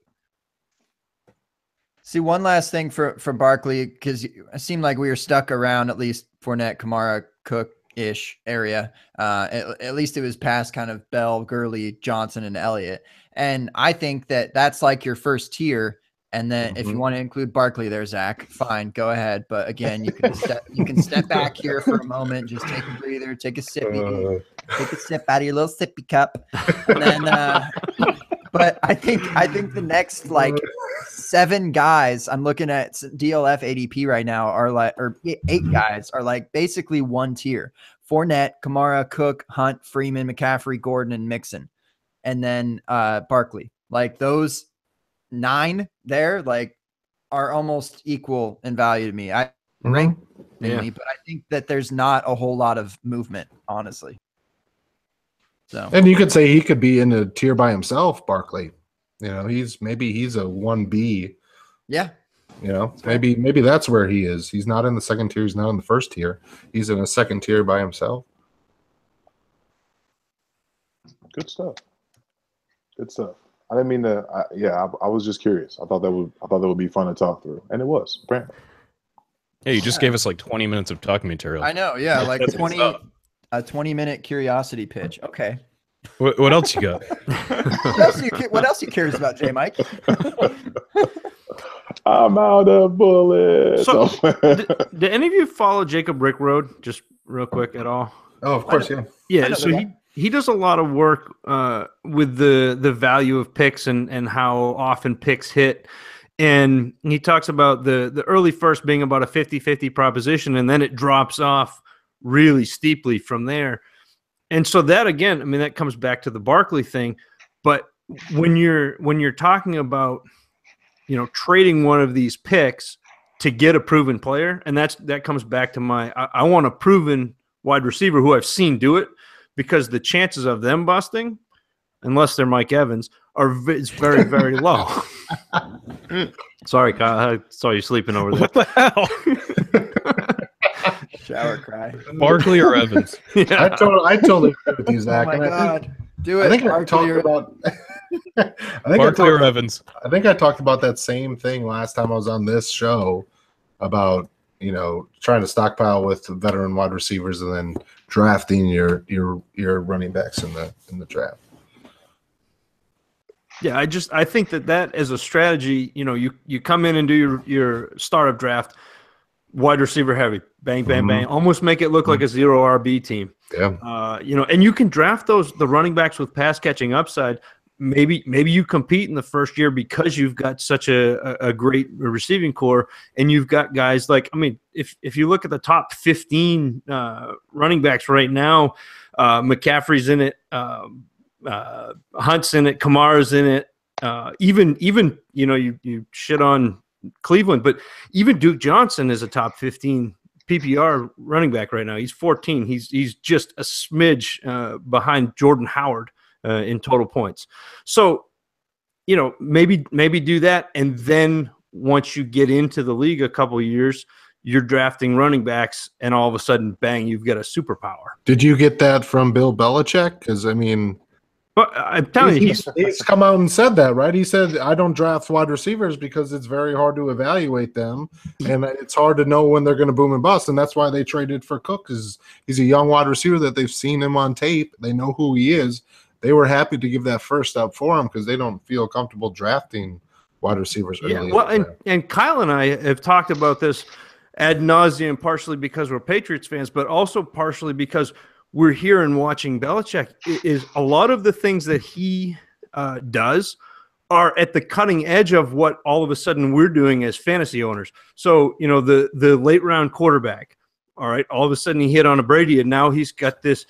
See, one last thing for Barkley, because it seemed like we were stuck around at least Fournette, Kamara, Cook-ish area. At least it was past kind of Bell, Gurley, Johnson, and Elliott. And I think that's like your first tier. And then if you want to include Barkley there, Zach, fine, go ahead. But again, you can step back here for a moment, just take a breather, take a sip out of your little sippy cup. And then but I think the next like 7 guys I'm looking at DLF ADP right now are like, or 8 guys are like basically one tier: Fournette, Kamara, Cook, Hunt, Freeman, McCaffrey, Gordon, and Mixon, and then Barkley. Like those 9 there, like are almost equal in value to me. I rank interestingly, but I think that there's not a whole lot of movement, honestly. So, And you could say he could be in a tier by himself, Barkley. You know, he's a 1B. yeah, You know, maybe that's where he is. He's not in the second tier. He's not in the first tier. He's in a second tier by himself. Good stuff. Good stuff. I didn't mean to. I was just curious. I thought that would be fun to talk through, and it was. Apparently. Hey, you just gave us like 20 minutes of talking material. I know. Yeah, like That's what's up. a 20-minute curiosity pitch. Okay. What else you got? What else you curious about, J. Mike? I'm out of bullets. So, did any of you follow Jacob Rickroad just real quick at all? Oh, of course, yeah. Yeah, so he does a lot of work with the value of picks and how often picks hit. And he talks about the early first being about a 50-50 proposition, and then it drops off really steeply from there. And so that, again, I mean, that comes back to the Barkley thing. But when you're talking about, you know, trading one of these picks to get a proven player, and that comes back to I want a proven wide receiver who I've seen do it, because the chances of them busting, unless they're Mike Evans, is very, very low. Sorry, Kyle. I saw you sleeping over there. What the hell? Shower cry. Barkley or Evans? I totally agree with you, Oh Zach. my And God. Do it. I think I talked Barkley or- about. Barkley or Evans? I think I talked about that same thing last time I was on this show about, you know, trying to stockpile with veteran wide receivers and then drafting your running backs in the draft. Yeah, I think that as a strategy, you know, you come in and do your startup draft, wide receiver heavy, bang, bang, bang, almost make it look like a 0 RB team. Yeah. You know, and you can draft the running backs with pass catching upside. Maybe you compete in the first year because you've got such a great receiving core, and you've got guys like, I mean, if you look at the top 15 running backs right now, McCaffrey's in it, Hunt's in it, Kamara's in it, even you know, you shit on Cleveland, but even Duke Johnson is a top 15 PPR running back right now. He's 14. He's just a smidge behind Jordan Howard in total points. So, you know, maybe do that, and then once you get into the league a couple of years, you're drafting running backs, and all of a sudden, bang, you've got a superpower. Did you get that from Bill Belichick? Because I mean, but I'm telling you, he's come out and said that, right? He said, I don't draft wide receivers because it's very hard to evaluate them, and it's hard to know when they're going to boom and bust, and that's why they traded for Cook, because he's a young wide receiver that they've seen him on tape. They know who he is. They were happy to give that first up for him because they don't feel comfortable drafting wide receivers early. Yeah, well, and Kyle and I have talked about this ad nauseum, partially because we're Patriots fans, but also partially because we're here and watching Belichick. Is a lot of the things that he does are at the cutting edge of what all of a sudden we're doing as fantasy owners. So, you know, the late round quarterback, all right, all of a sudden he hit on a Brady, and now he's got this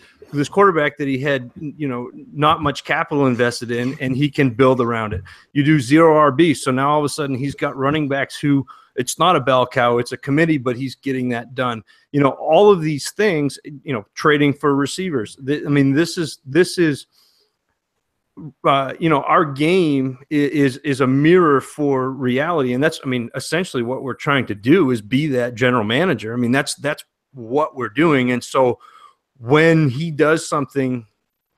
quarterback that he had, you know, not much capital invested in, and he can build around it. You do 0 RB, so now all of a sudden he's got running backs who, it's not a bell cow, it's a committee, but he's getting that done. You know, all of these things, you know, trading for receivers. I mean, this is you know, our game is a mirror for reality, and that's, I mean, essentially what we're trying to do is be that general manager. I mean, that's what we're doing, and so when he does something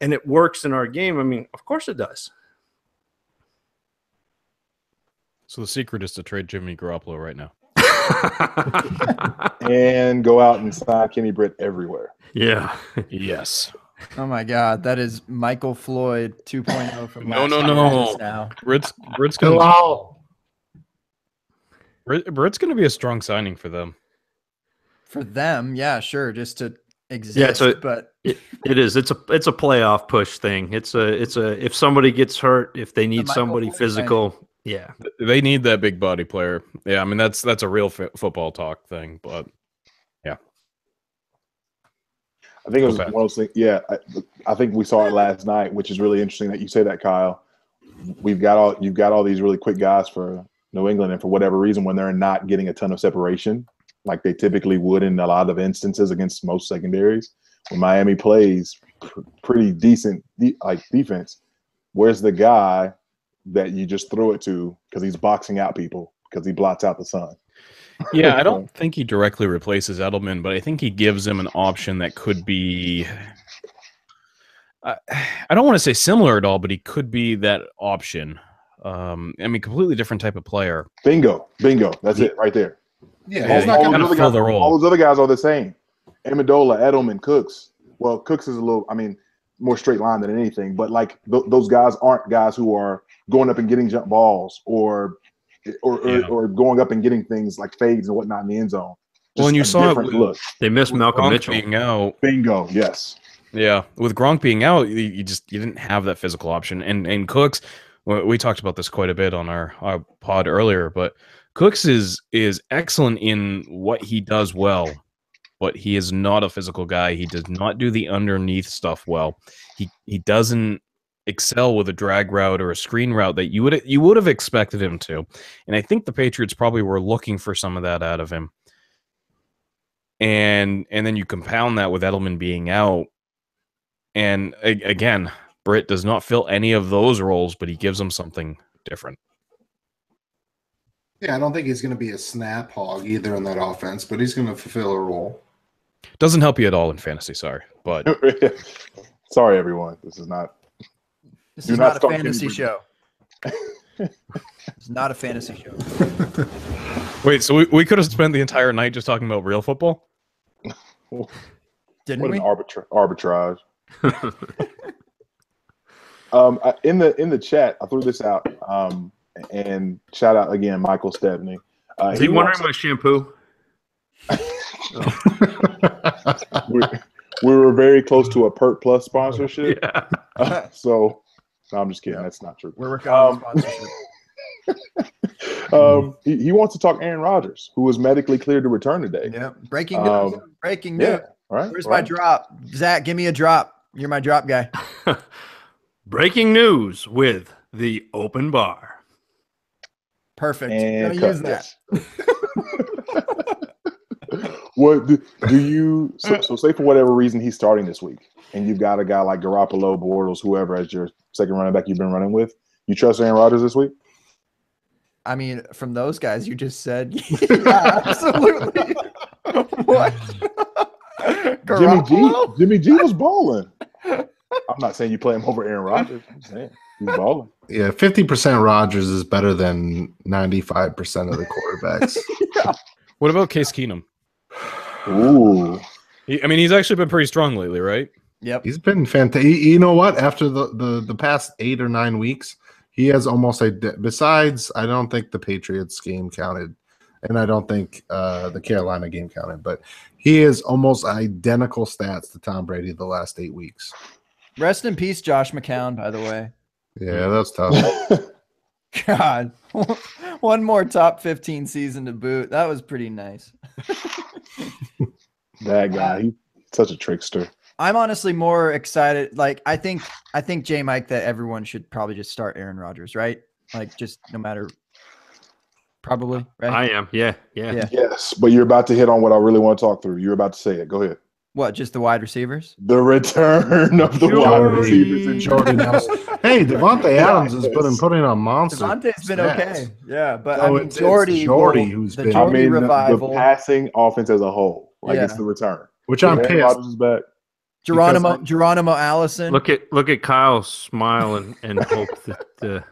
and it works in our game, I mean, of course it does. So the secret is to trade Jimmy Garoppolo right now. And go out and sign Kenny Britt everywhere. Yeah. Yes. Oh my God, that is Michael Floyd 2.0 from No. now. Britt's gonna be a strong signing for them. For them, yeah, sure, just to exist. Yeah, so but it is. It's a playoff push thing. It's a if somebody gets hurt, if they need somebody physical, yeah, They need that big body player. Yeah, I mean that's a real football talk thing, but yeah. I think it was one of those things. Yeah, I think we saw it last night, which is really interesting that you say that, Kyle. You've got all these really quick guys for New England, and for whatever reason, when they're not getting a ton of separation, like they typically would in a lot of instances against most secondaries. When Miami plays pretty decent defense, where's the guy that you just throw it to because he's boxing out people because he blots out the sun? Yeah, I don't think he directly replaces Edelman, but I think he gives him an option that could be. I don't want to say similar at all, but he could be that option. I mean, completely different type of player. Bingo. That's it right there. Yeah, he's not all, going those to other fill guys, the role. all those other guys are the same. Amendola, Edelman, Cooks. Well, Cooks is a little, more straight line than anything. But like those guys aren't guys who are going up and getting jump balls or going up and getting things like fades and whatnot in the end zone. Well, and you saw it look. They missed Malcolm Gronk Mitchell. being out. Bingo. Yes. Yeah, with Gronk being out, you didn't have that physical option. And Cooks, we talked about this quite a bit on our pod earlier, but Cooks is excellent in what he does well, but he is not a physical guy. He does not do the underneath stuff well. He doesn't excel with a drag route or a screen route that you would have expected him to. And I think the Patriots probably were looking for some of that out of him. And then you compound that with Edelman being out. And again, Britt does not fill any of those roles, but he gives them something different. Yeah, I don't think he's going to be a snap hog either in that offense, but he's going to fulfill a role. Doesn't help you at all in fantasy, sorry. But sorry, everyone. This is not a fantasy show. It's not a fantasy show. wait, so we could have spent the entire night just talking about real football? Didn't what we? an arbitrage. In the chat, I threw this out. And shout out again, Michael Stepney. Is he wondering my shampoo? we were very close to a Pert Plus sponsorship. Yeah. So no, I'm just kidding. Yeah. That's not true. We're working on sponsorship. He wants to talk Aaron Rodgers, who was medically cleared to return today. Yeah. Breaking news. Breaking news. Yeah. Right. Where's my drop? Zach, give me a drop. You're my drop guy. Breaking news with the open bar. Perfect. And use that. What do you? So say for whatever reason he's starting this week, and you've got a guy like Garoppolo, Bortles, whoever as your second running back you've been running with. You trust Aaron Rodgers this week? I mean, from those guys you just said, yeah, absolutely. What? Jimmy G was balling. I'm not saying you play him over Aaron Rodgers. I'm saying he's balling. Yeah, 50% Rodgers is better than 95% of the quarterbacks. Yeah. What about Case Keenum? Ooh. He's actually been pretty strong lately, right? Yep. He's been fantastic. You know what? After the past 8 or 9 weeks, he has almost besides, I don't think the Patriots game counted, and I don't think the Carolina game counted, but he is almost identical stats to Tom Brady the last 8 weeks. Rest in peace, Josh McCown, by the way. Yeah, that's tough. God. One more top 15 season to boot. That was pretty nice. That guy, he's such a trickster. I'm honestly more excited. Like, I think J Mike that everyone should probably just start Aaron Rodgers, right? Like, just no matter. Probably, right? I am. Yeah. Yes, but you're about to hit on what I really want to talk through. You're about to say it. Go ahead. What? Just the wide receivers? The return of the wide receivers and Jordan Nelson. Hey, Devontae Adams has been putting on monster. Devontae's been stats. okay. Yeah, but So I mean, it's Jordy who's the been. Jordy the revival. passing offense as a whole, like Yeah. it's the return. Which I'm Aaron pissed. Rodgers is back. Geronimo Allison. Look at Kyle smile and hope that the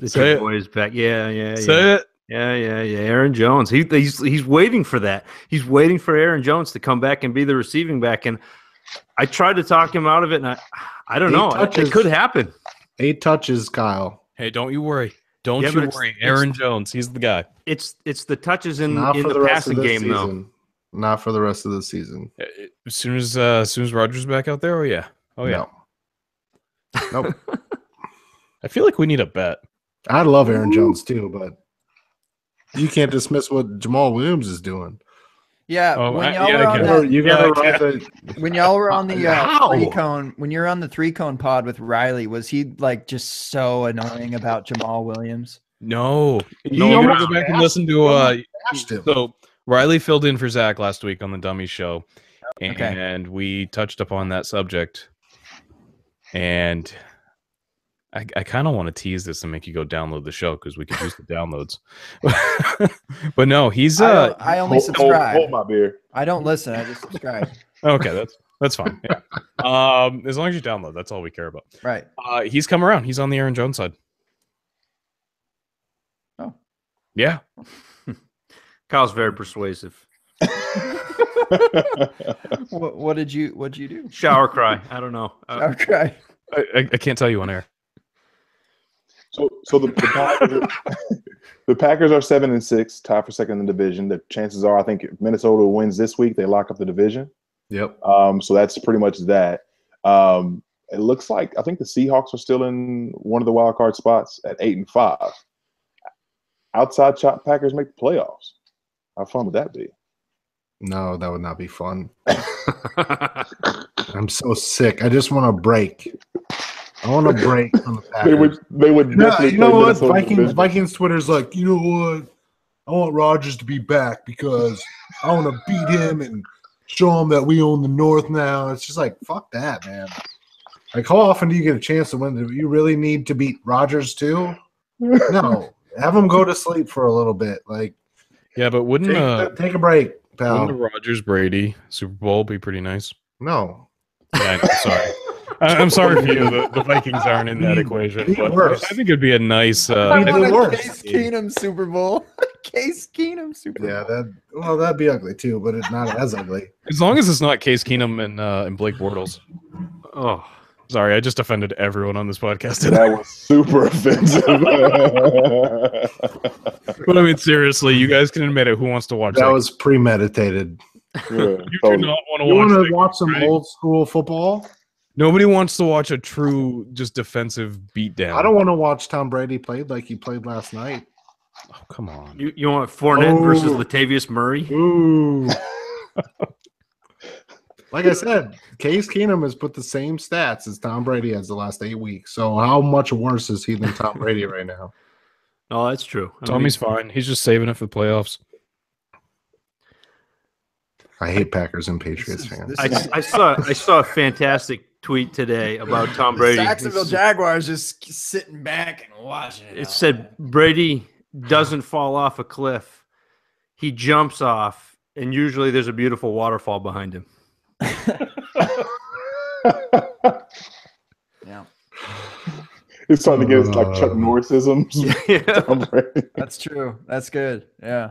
Say it. boy is back. Yeah. Say it. Yeah. Aaron Jones. He's waiting for that. He's waiting for Aaron Jones to come back and be the receiving back. And I tried to talk him out of it, and I don't know. It could happen. 8 touches, Kyle. Hey, don't you worry. Don't Yeah, you but it's- worry. Aaron Jones, he's the guy. It's the touches in Not for the the rest of passing the game though. season. Not for the rest of the season. As soon as Rodgers is back out there, oh yeah. No. Nope. I feel like we need a bet. I love Aaron Jones too, but you can't dismiss what Jamal Williams is doing. Yeah, Oh, when yeah, y'all were on I that, You gotta Yeah, ride the. when y'all were on the How? 3-cone, when you're on the 3-cone pod with Riley, was he like just so annoying about Jamal Williams? No, You you gotta almost go back and bashed- listen to bashed him. So Riley filled in for Zach last week on the Dummy Show, Okay. and we touched upon that subject. And I kind of want to tease this and make you go download the show because we could use the downloads. But no, he's I only subscribe. Hold my beer. I don't listen. I just subscribe. okay. That's fine. Yeah. As long as you download, that's all we care about. Right. He's come around. He's on the Aaron Jones side. Oh. Yeah. Kyle's very persuasive. What did you do? Shower cry. I don't know. Okay. I can't tell you on air. So the Packers are 7-6, tied for second in the division. The chances are, I think, if Minnesota wins this week, they lock up the division. Yep. So that's pretty much that. It looks like I think the Seahawks are still in one of the wild card spots at 8-5. Outside chop Packers make the playoffs. How fun would that be? No, that would not be fun. I'm so sick. I just want a break. I want a break from the Packers. They would No, definitely you know play what? Minnesota in the division. Vikings Twitter's like, you know what? I want Rodgers to be back because I want to beat him and show him that we own the North now. It's just like, fuck that, man. Like, how often do you get a chance to win? Do you really need to beat Rodgers too? No. Have him go to sleep for a little bit. Like, Yeah, but wouldn't take a break, pal. the Rodgers Brady Super Bowl be pretty nice? No. Yeah, I'm sorry. I'm sorry for you. The Vikings aren't in that equation. But worse. I think it'd be a nice. I Be want the a worst. Case Keenum Super Bowl. Case Keenum Super Bowl. Yeah, that'd be ugly too, but it's not as ugly. As long as it's not Case Keenum and Blake Bortles. Oh, Sorry, I just offended everyone on this podcast today. That was super offensive. But I mean, seriously, you guys can admit it. Who wants to watch That was premeditated. Yeah, You do totally. not want to You want watch. to watch some right? old school football? Nobody wants to watch a true, just defensive beatdown. I don't want to watch Tom Brady play like he played last night. Oh, come on. you want Fournette versus Oh. Latavius Murray? Ooh. Like I said, Case Keenum has put the same stats as Tom Brady has the last 8 weeks. So how much worse is he than Tom Brady right now? Oh, that's true. I Tommy's mean, fine. He's just saving it for the playoffs. I hate Packers and Patriots fans. I saw a fantastic tweet today about Tom Brady. Jacksonville Jaguars just sitting back and watching it. It said Brady doesn't fall off a cliff. He jumps off, and usually there's a beautiful waterfall behind him. Yeah, It's starting to get like Chuck Norrisisms. Yeah. Tom Brady. that's true. That's good. Yeah.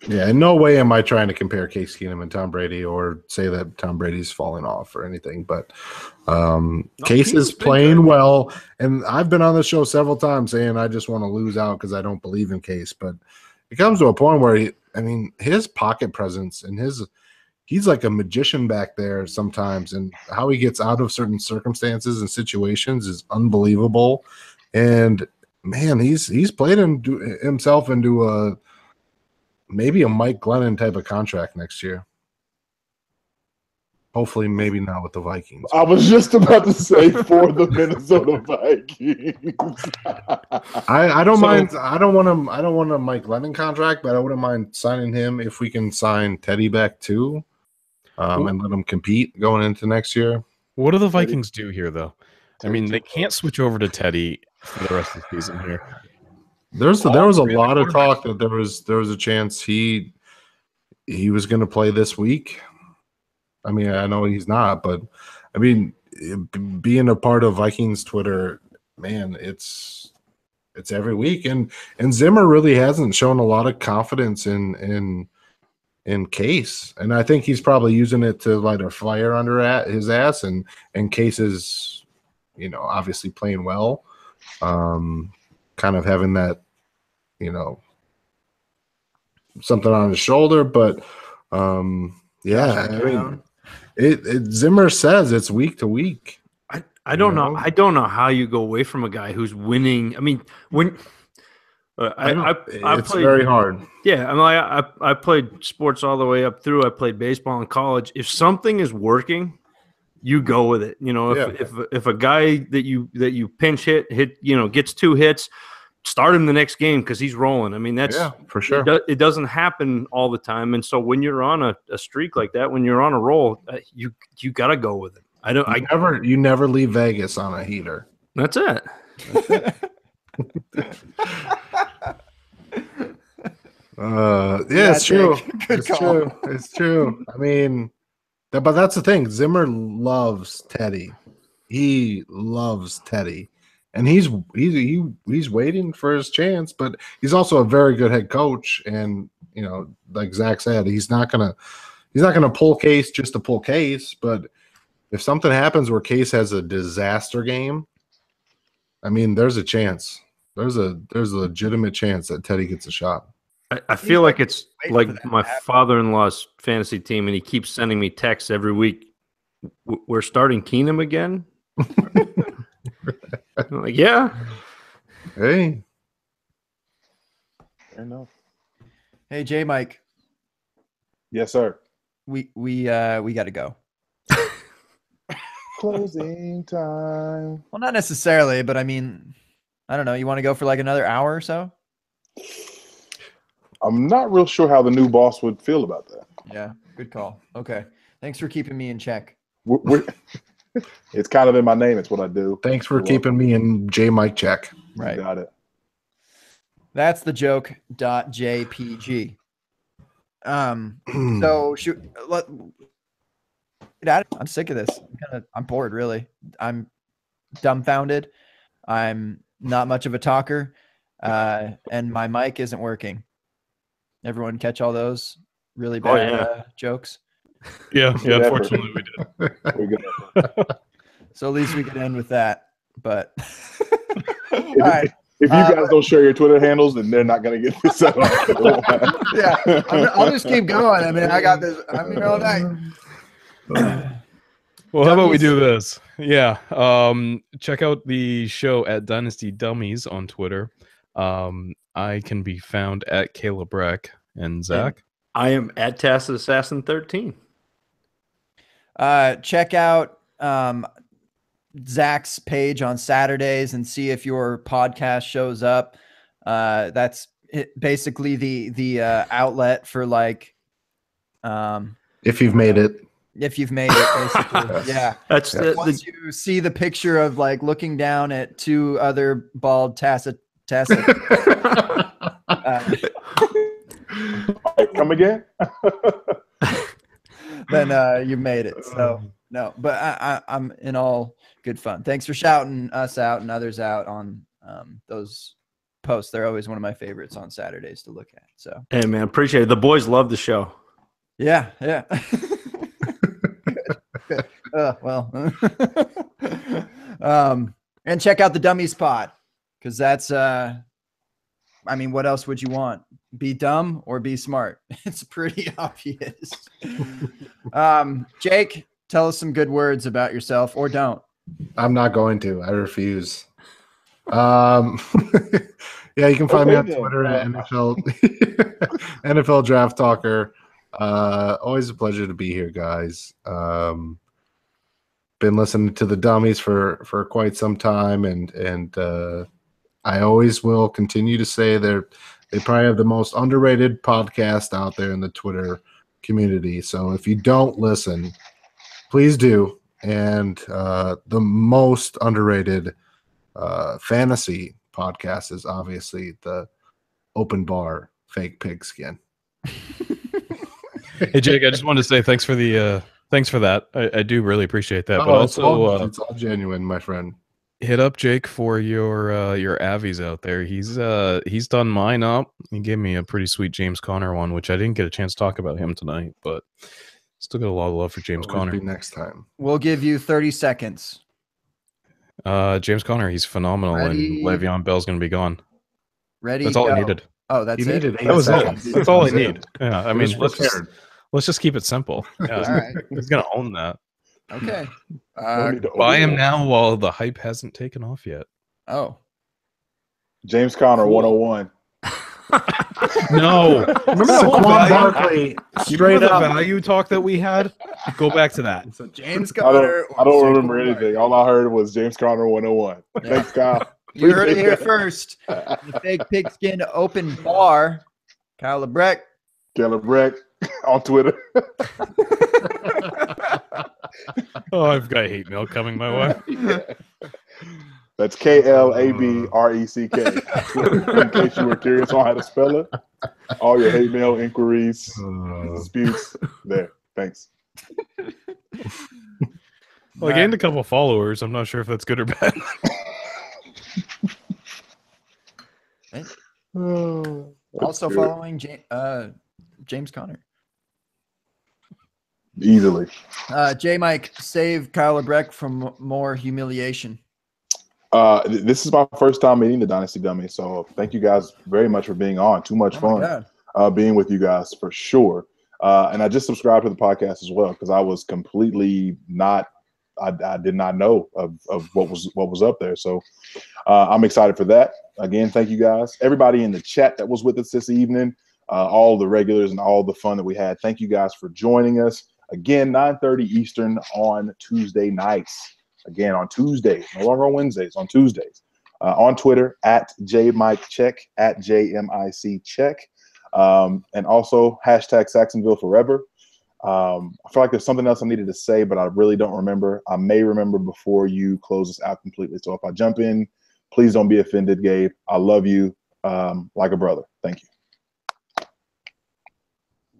Yeah, in no way am I trying to compare Case Keenum and Tom Brady or say that Tom Brady's falling off or anything. But Case is playing well, and I've been on the show several times saying I just want to lose out because I don't believe in Case. But it comes to a point where his pocket presence and he's like a magician back there sometimes, and how he gets out of certain circumstances and situations is unbelievable. And man, he's played himself into maybe a Mike Glennon type of contract next year. Hopefully, maybe not with the Vikings. I was just about to say for the Minnesota Vikings. I don't mind. I don't want a Mike Glennon contract, but I wouldn't mind signing him if we can sign Teddy back too, and let him compete going into next year. What do the Vikings do here, though? I mean, they can't switch over to Teddy for the rest of the season here. There was a lot of talk that there was a chance he was going to play this week. I mean, I know he's not, but I mean, being a part of Vikings Twitter, man, it's every week, and Zimmer really hasn't shown a lot of confidence in Case, and I think he's probably using it to light a fire under his ass, and Case is, obviously playing well, kind of having that, something on his shoulder, but yeah, I mean, Zimmer says it's week to week. I don't know. I don't know how you go away from a guy who's winning. I mean, when I it's played, very hard. Yeah, I mean, I played sports all the way up through. I played baseball in college. If something is working, you go with it. If a guy that you pinch hit, gets 2 hits, start him the next game because he's rolling. I mean, that's for sure. It doesn't happen all the time, and so when you're on a streak like that, when you're on a roll, you got to go with it. You never leave Vegas on a heater. That's it. It's true. It's true. I mean, but that's the thing. Zimmer loves Teddy. He loves Teddy, and he's waiting for his chance. But he's also a very good head coach, and like Zach said, he's not gonna pull Case just to pull Case. But if something happens where Case has a disaster game, I mean, there's a chance. There's a legitimate chance that Teddy gets a shot. I feel like it's like my father-in-law's fantasy team, and he keeps sending me texts every week. We're starting Keenum again. I'm like, yeah. Hey. Fair enough. Hey, J Mike. Yes, sir. We got to go. Closing time. Well, not necessarily, but I mean, I don't know. You want to go for like another hour or so? I'm not real sure how the new boss would feel about that. Yeah, good call. Okay. Thanks for keeping me in check. It's kind of in my name. It's what I do. Thanks for keeping me in J Mike check. Right. Got it. That's the joke.jpg. So I'm sick of this. I'm bored, really. I'm dumbfounded. I'm not much of a talker. And my mic isn't working. Everyone catch all those really bad jokes? Yeah, unfortunately we did. We're good. So at least we could end with that. But all right. If you guys don't share your Twitter handles, then they're not going to get this out. Yeah, I'll just keep going. I mean, I got this. I'm here all night. Well, how about we do this? Yeah. Check out the show at Dynasty Dummies on Twitter. I can be found at Caleb Breck. And Zach? I am at Tacit Assassin 13. Check out Zach's page on Saturdays and see if your podcast shows up. That's basically the outlet for like if you've made it. If you've made it, basically. Yeah. That's once you see the picture of like looking down at two other bald Tacit. Come again? Then you made it. So no, but I'm in all good fun. Thanks for shouting us out and others out on those posts. They're always one of my favorites on Saturdays to look at. So hey man, appreciate it. The boys love the show. Yeah. Good. Well, and check out the Dummies Pod because that's I mean, what else would you want? Be dumb or be smart? It's pretty obvious. Jake, tell us some good words about yourself, or don't. I'm not going to. I refuse. Yeah, you can find me on Twitter at NFL Draft Talker. Always a pleasure to be here, guys. Been listening to the Dummies for quite some time, and I always will continue to say they probably have the most underrated podcast out there in the Twitter community. So if you don't listen, please do. And the most underrated fantasy podcast is obviously the Open Bar Fake Pigskin. Hey Jake, I just wanted to say thanks for that. I do really appreciate that. But it's also all genuine, my friend. Hit up Jake for your Avies out there. He's done mine up. He gave me a pretty sweet James Conner one, which I didn't get a chance to talk about him tonight, but still got a lot of love for James Conner. Next time. We'll give you 30 seconds. James Conner, he's phenomenal, Ready? and Le'Veon Bell's going to be gone. Ready? That's all go. I needed. Oh, that's it. That was it. That's all I need. Yeah, I mean, let's just keep it simple. Yeah, All right. He's going to own that. Okay. Buy him now while the hype hasn't taken off yet. Oh. James Conner, 101. No. Remember Saquon Barkley straight the up. value talk that we had? Go back to that. So James I Conner. don't remember anything. All I heard was James Conner, 101. Thanks, Kyle. You heard it here first. The Fake Pigskin Open Bar. Kyle Lebrecht. Caleb Breck on Twitter. Oh, I've got hate mail coming my way. That's KLABRECK. In case you were curious on how to spell it. All your hate mail inquiries, disputes, there. Thanks. Well, I gained a couple followers. I'm not sure if that's good or bad. Also good. following James Conner. Easily. J. Mike, save Kyle Lebrecht from more humiliation. This is my first time meeting the Dynasty Dummy, so thank you guys very much for being on. Too much fun being with you guys for sure. And I just subscribed to the podcast as well because I was completely not. I did not know of what was up there. So I'm excited for that. Again, thank you guys. Everybody in the chat that was with us this evening, all the regulars and all the fun that we had. Thank you guys for joining us. Again, 9:30 Eastern on Tuesday nights. Again, on Tuesdays, no longer on Wednesdays, on Tuesdays. On Twitter, at JMikeCheck, at JMICCheck. And also, hashtag Saxonville Forever. I feel like there's something else I needed to say, but I really don't remember. I may remember before you close this out completely. So if I jump in, please don't be offended, Gabe. I love you like a brother. Thank you.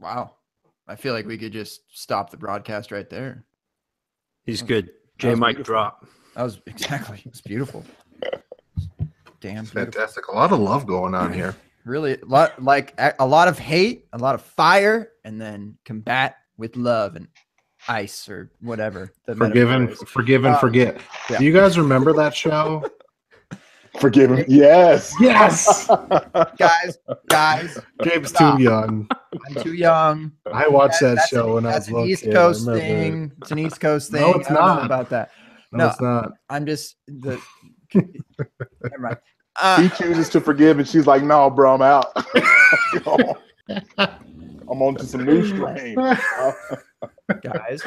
Wow. I feel like we could just stop the broadcast right there. He's good. J. Mike drop. That was exactly. It was beautiful. Damn. Beautiful. Fantastic. A lot of love going on here. Really, a lot of hate, a lot of fire, and then combat with love and ice or whatever. Forgive, forget. Yeah. Do you guys remember that show? Forgiven. Yes. Yes. Guys. Gabe's Stop. too young. I'm too young. I watched that show when I was That's an little East kid. Coast I remember thing. It's an East Coast No, thing. it's I don't know not. about that. No, it's not. I'm just the. Never mind. He chooses to forgive, and she's like, "No, bro, I'm out. I'm on to some new strain." Guys.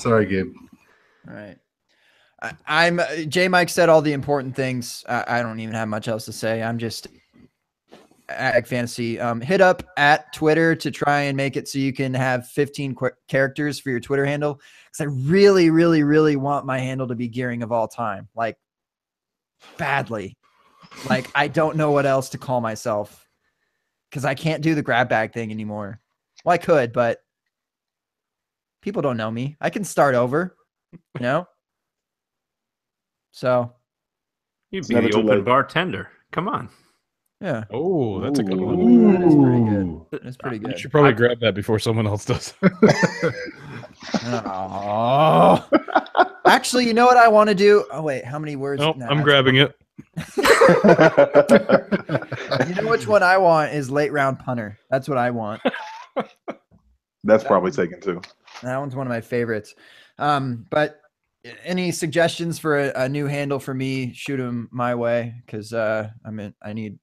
Sorry, Gabe. All right. I'm J. Mike said all the important things. I don't even have much else to say. I'm just Ag Fantasy. Hit up at Twitter to try and make it so you can have 15 characters for your Twitter handle. Because I really, really, really want my handle to be Gearing of All Time. Like, badly. Like, I don't know what else to call myself. Because I can't do the grab bag thing anymore. Well, I could, but people don't know me. I can start over, you know? So You'd be the open bartender. Come on. yeah. Oh, that's a good one. That is pretty good. That's pretty You good. should probably grab that before someone else does. Oh. Actually, you know what I want to do? Oh wait, how many words? Nope, Nah, I'm grabbing it. You know which one I want is late round punter. That's what I want. That's probably taken too. That one's one of my favorites. But any suggestions for a new handle for me? Shoot them my way because I need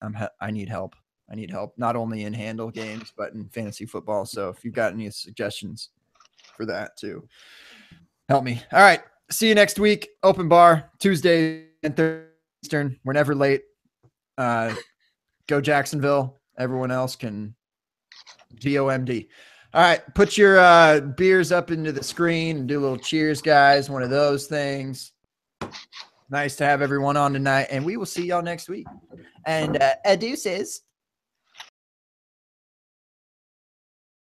help. I need help not only in handle games but in fantasy football. So if you've got any suggestions for that too, help me. All right, see you next week. Open bar Tuesday and Thursday Eastern. We're never late. Go Jacksonville. Everyone else can GOMD. All right, put your beers up into the screen and do a little cheers, guys. One of those things. Nice to have everyone on tonight, and we will see y'all next week. And deuces.